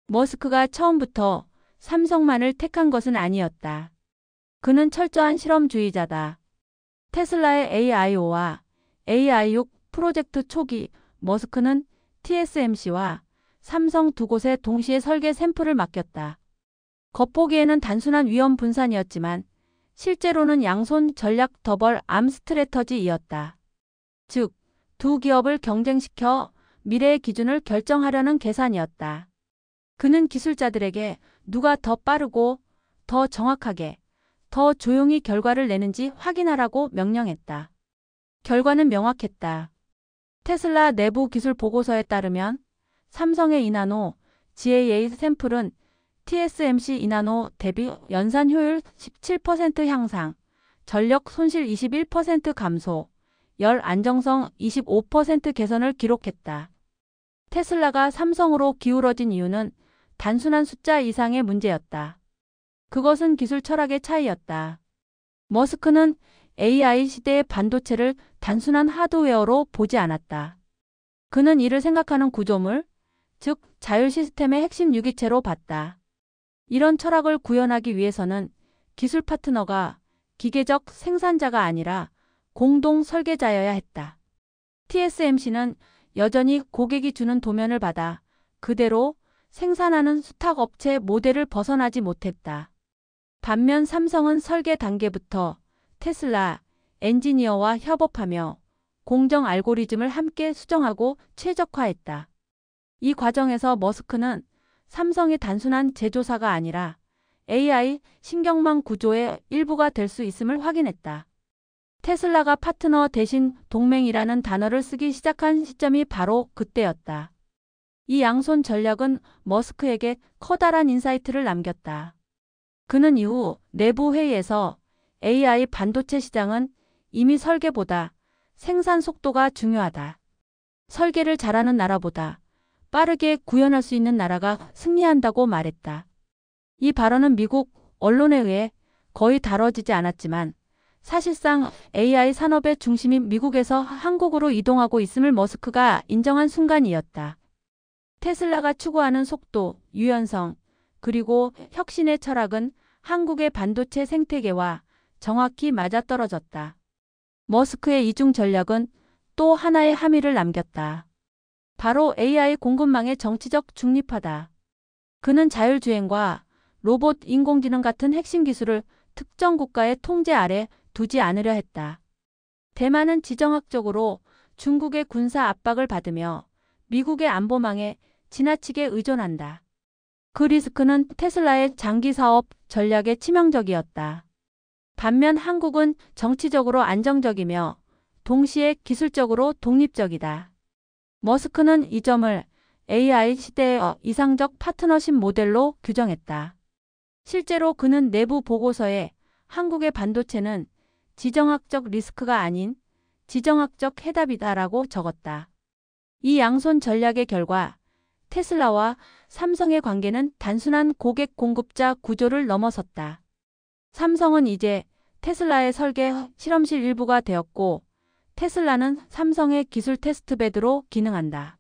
머스크가 처음부터 삼성만을 택한 것은 아니었다. 그는 철저한 실험주의자다. 테슬라의 AIO와 AI6 프로젝트 초기 머스크는 TSMC와 삼성 두 곳에 동시에 설계 샘플을 맡겼다. 겉보기에는 단순한 위험 분산이었지만 실제로는 양손 전략 더블 암 스트래터지이었다. 즉, 두 기업을 경쟁시켜 미래의 기준을 결정하려는 계산이었다. 그는 기술자들에게 누가 더 빠르고 더 정확하게 더 조용히 결과를 내는지 확인하라고 명령했다. 결과는 명확했다. 테슬라 내부 기술 보고서에 따르면 삼성의 2나노 GAA 샘플은 TSMC 2나노 대비 연산 효율 17% 향상, 전력 손실 21% 감소, 열 안정성 25% 개선을 기록했다. 테슬라가 삼성으로 기울어진 이유는 단순한 숫자 이상의 문제였다. 그것은 기술 철학의 차이였다. 머스크는 AI 시대의 반도체를 단순한 하드웨어로 보지 않았다. 그는 이를 생각하는 구조물, 즉 자율 시스템의 핵심 유기체로 봤다. 이런 철학을 구현하기 위해서는 기술 파트너가 기계적 생산자가 아니라 공동 설계자여야 했다. TSMC는 여전히 고객이 주는 도면을 받아 그대로 생산하는 수탁업체 모델을 벗어나지 못했다. 반면 삼성은 설계 단계부터 테슬라 엔지니어와 협업하며 공정 알고리즘을 함께 수정하고 최적화했다. 이 과정에서 머스크는 삼성이 단순한 제조사가 아니라 AI 신경망 구조의 일부가 될 수 있음을 확인했다. 테슬라가 파트너 대신 동맹이라는 단어를 쓰기 시작한 시점이 바로 그때였다. 이 양손 전략은 머스크에게 커다란 인사이트를 남겼다. 그는 이후 내부 회의에서 AI 반도체 시장은 이미 설계보다 생산 속도가 중요하다. 설계를 잘하는 나라보다 빠르게 구현할 수 있는 나라가 승리한다고 말했다. 이 발언은 미국 언론에 의해 거의 다뤄지지 않았지만 사실상 AI 산업의 중심이 미국에서 한국으로 이동하고 있음을 머스크가 인정한 순간이었다. 테슬라가 추구하는 속도, 유연성, 그리고 혁신의 철학은 한국의 반도체 생태계와 정확히 맞아떨어졌다. 머스크의 이중 전략은 또 하나의 함의를 남겼다. 바로 AI 공급망의 정치적 중립화다. 그는 자율주행과 로봇, 인공지능 같은 핵심 기술을 특정 국가의 통제 아래 두지 않으려 했다. 대만은 지정학적으로 중국의 군사 압박을 받으며 미국의 안보망에 지나치게 의존한다. 그 리스크는 테슬라의 장기 사업 전략에 치명적이었다. 반면 한국은 정치적으로 안정적이며 동시에 기술적으로 독립적이다. 머스크는 이 점을 AI 시대의 이상적 파트너십 모델로 규정했다. 실제로 그는 내부 보고서에 한국의 반도체는 지정학적 리스크가 아닌 지정학적 해답이다라고 적었다. 이 양손 전략의 결과 테슬라와 삼성의 관계는 단순한 고객 공급자 구조를 넘어섰다. 삼성은 이제 테슬라의 설계 실험실 일부가 되었고 테슬라는 삼성의 기술 테스트베드로 기능한다.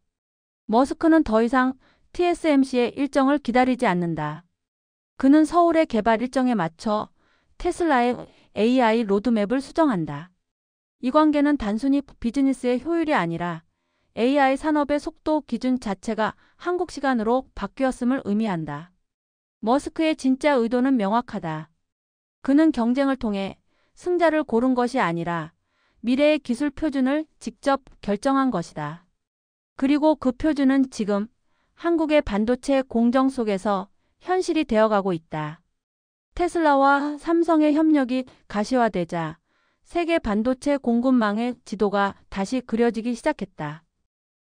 머스크는 더 이상 TSMC의 일정을 기다리지 않는다. 그는 서울의 개발 일정에 맞춰 테슬라의 AI 로드맵을 수정한다. 이 관계는 단순히 비즈니스의 효율이 아니라 AI 산업의 속도 기준 자체가 한국 시간으로 바뀌었음을 의미한다. 머스크의 진짜 의도는 명확하다. 그는 경쟁을 통해 승자를 고른 것이 아니라 미래의 기술 표준을 직접 결정한 것이다. 그리고 그 표준은 지금 한국의 반도체 공정 속에서 현실이 되어가고 있다. 테슬라와 삼성의 협력이 가시화되자 세계 반도체 공급망의 지도가 다시 그려지기 시작했다.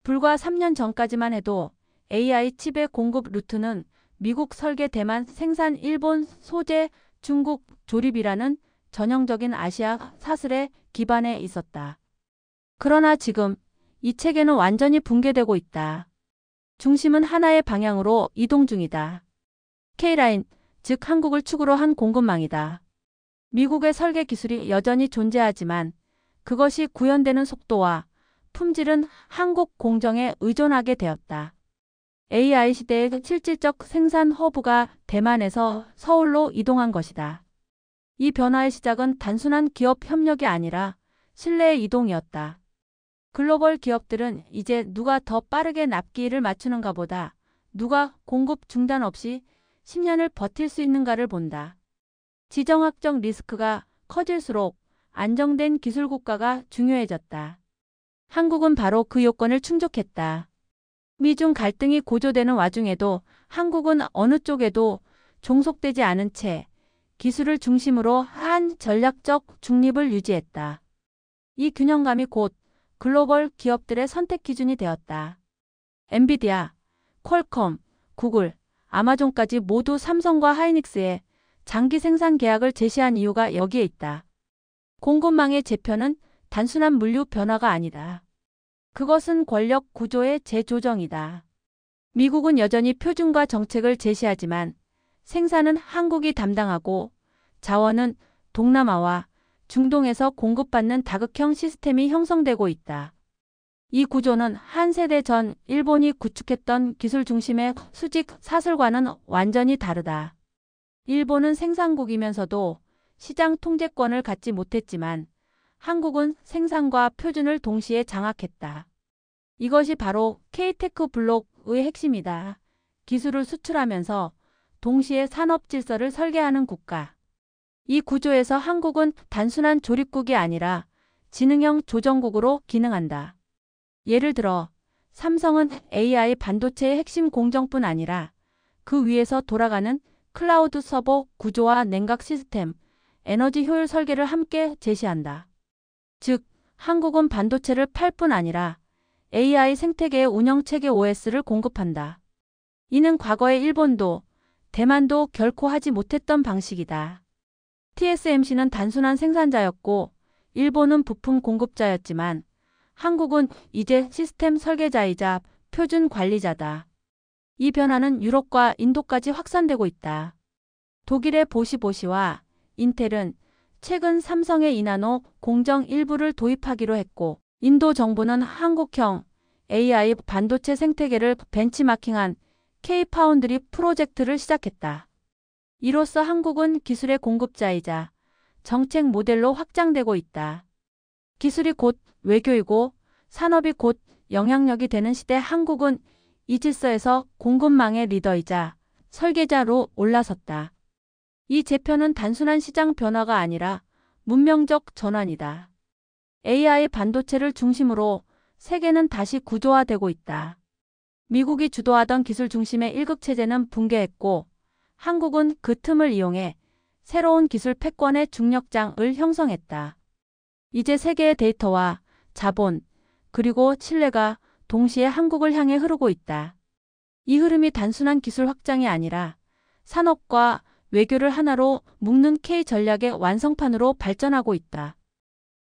불과 3년 전까지만 해도 AI 칩의 공급 루트는 미국 설계 대만 생산 일본 소재 중국 조립이라는 전형적인 아시아 사슬에 기반해 있었다. 그러나 지금 이 체계는 완전히 붕괴되고 있다. 중심은 하나의 방향으로 이동 중이다. K라인, 즉 한국을 축으로 한 공급망이다. 미국의 설계 기술이 여전히 존재하지만 그것이 구현되는 속도와 품질은 한국 공정에 의존하게 되었다. AI 시대의 실질적 생산 허브가 대만에서 서울로 이동한 것이다. 이 변화의 시작은 단순한 기업 협력이 아니라 신뢰의 이동이었다. 글로벌 기업들은 이제 누가 더 빠르게 납기를 맞추는가 보다 누가 공급 중단 없이 10년을 버틸 수 있는가를 본다. 지정학적 리스크가 커질수록 안정된 기술 국가가 중요해졌다. 한국은 바로 그 요건을 충족했다. 미중 갈등이 고조되는 와중에도 한국은 어느 쪽에도 종속되지 않은 채 기술을 중심으로 한 전략적 중립을 유지했다. 이 균형감이 곧 글로벌 기업들의 선택 기준이 되었다. 엔비디아, 퀄컴, 구글, 아마존까지 모두 삼성과 하이닉스에 장기 생산 계약을 제시한 이유가 여기에 있다. 공급망의 재편은 단순한 물류 변화가 아니다. 그것은 권력 구조의 재조정이다. 미국은 여전히 표준과 정책을 제시하지만 생산은 한국이 담당하고 자원은 동남아와 중동에서 공급받는 다극형 시스템이 형성되고 있다. 이 구조는 한 세대 전 일본이 구축했던 기술 중심의 수직 사슬과는 완전히 다르다. 일본은 생산국이면서도 시장 통제권을 갖지 못했지만 한국은 생산과 표준을 동시에 장악했다. 이것이 바로 K-테크 블록의 핵심이다. 기술을 수출하면서 동시에 산업 질서를 설계하는 국가. 이 구조에서 한국은 단순한 조립국이 아니라 지능형 조정국으로 기능한다. 예를 들어 삼성은 AI 반도체의 핵심 공정뿐 아니라 그 위에서 돌아가는 클라우드 서버 구조와 냉각 시스템, 에너지 효율 설계를 함께 제시한다. 즉, 한국은 반도체를 팔 뿐 아니라 AI 생태계의 운영체계 OS를 공급한다. 이는 과거의 일본도 대만도 결코 하지 못했던 방식이다. TSMC는 단순한 생산자였고 일본은 부품 공급자였지만 한국은 이제 시스템 설계자이자 표준 관리자다. 이 변화는 유럽과 인도까지 확산되고 있다. 독일의 보시보시와 인텔은 최근 삼성의 이나노 공정 일부를 도입하기로 했고 인도 정부는 한국형 AI 반도체 생태계를 벤치마킹한 K-파운드리 프로젝트를 시작했다. 이로써 한국은 기술의 공급자이자 정책 모델로 확장되고 있다. 기술이 곧 외교이고 산업이 곧 영향력이 되는 시대 한국은 이 질서에서 공급망의 리더이자 설계자로 올라섰다. 이 재편은 단순한 시장 변화가 아니라 문명적 전환이다. AI 반도체를 중심으로 세계는 다시 구조화되고 있다. 미국이 주도하던 기술 중심의 1국 체제는 붕괴했고 한국은 그 틈을 이용해 새로운 기술 패권의 중력장을 형성했다. 이제 세계의 데이터와 자본, 그리고 신뢰가 동시에 한국을 향해 흐르고 있다. 이 흐름이 단순한 기술 확장이 아니라 산업과 외교를 하나로 묶는 K 전략의 완성판으로 발전하고 있다.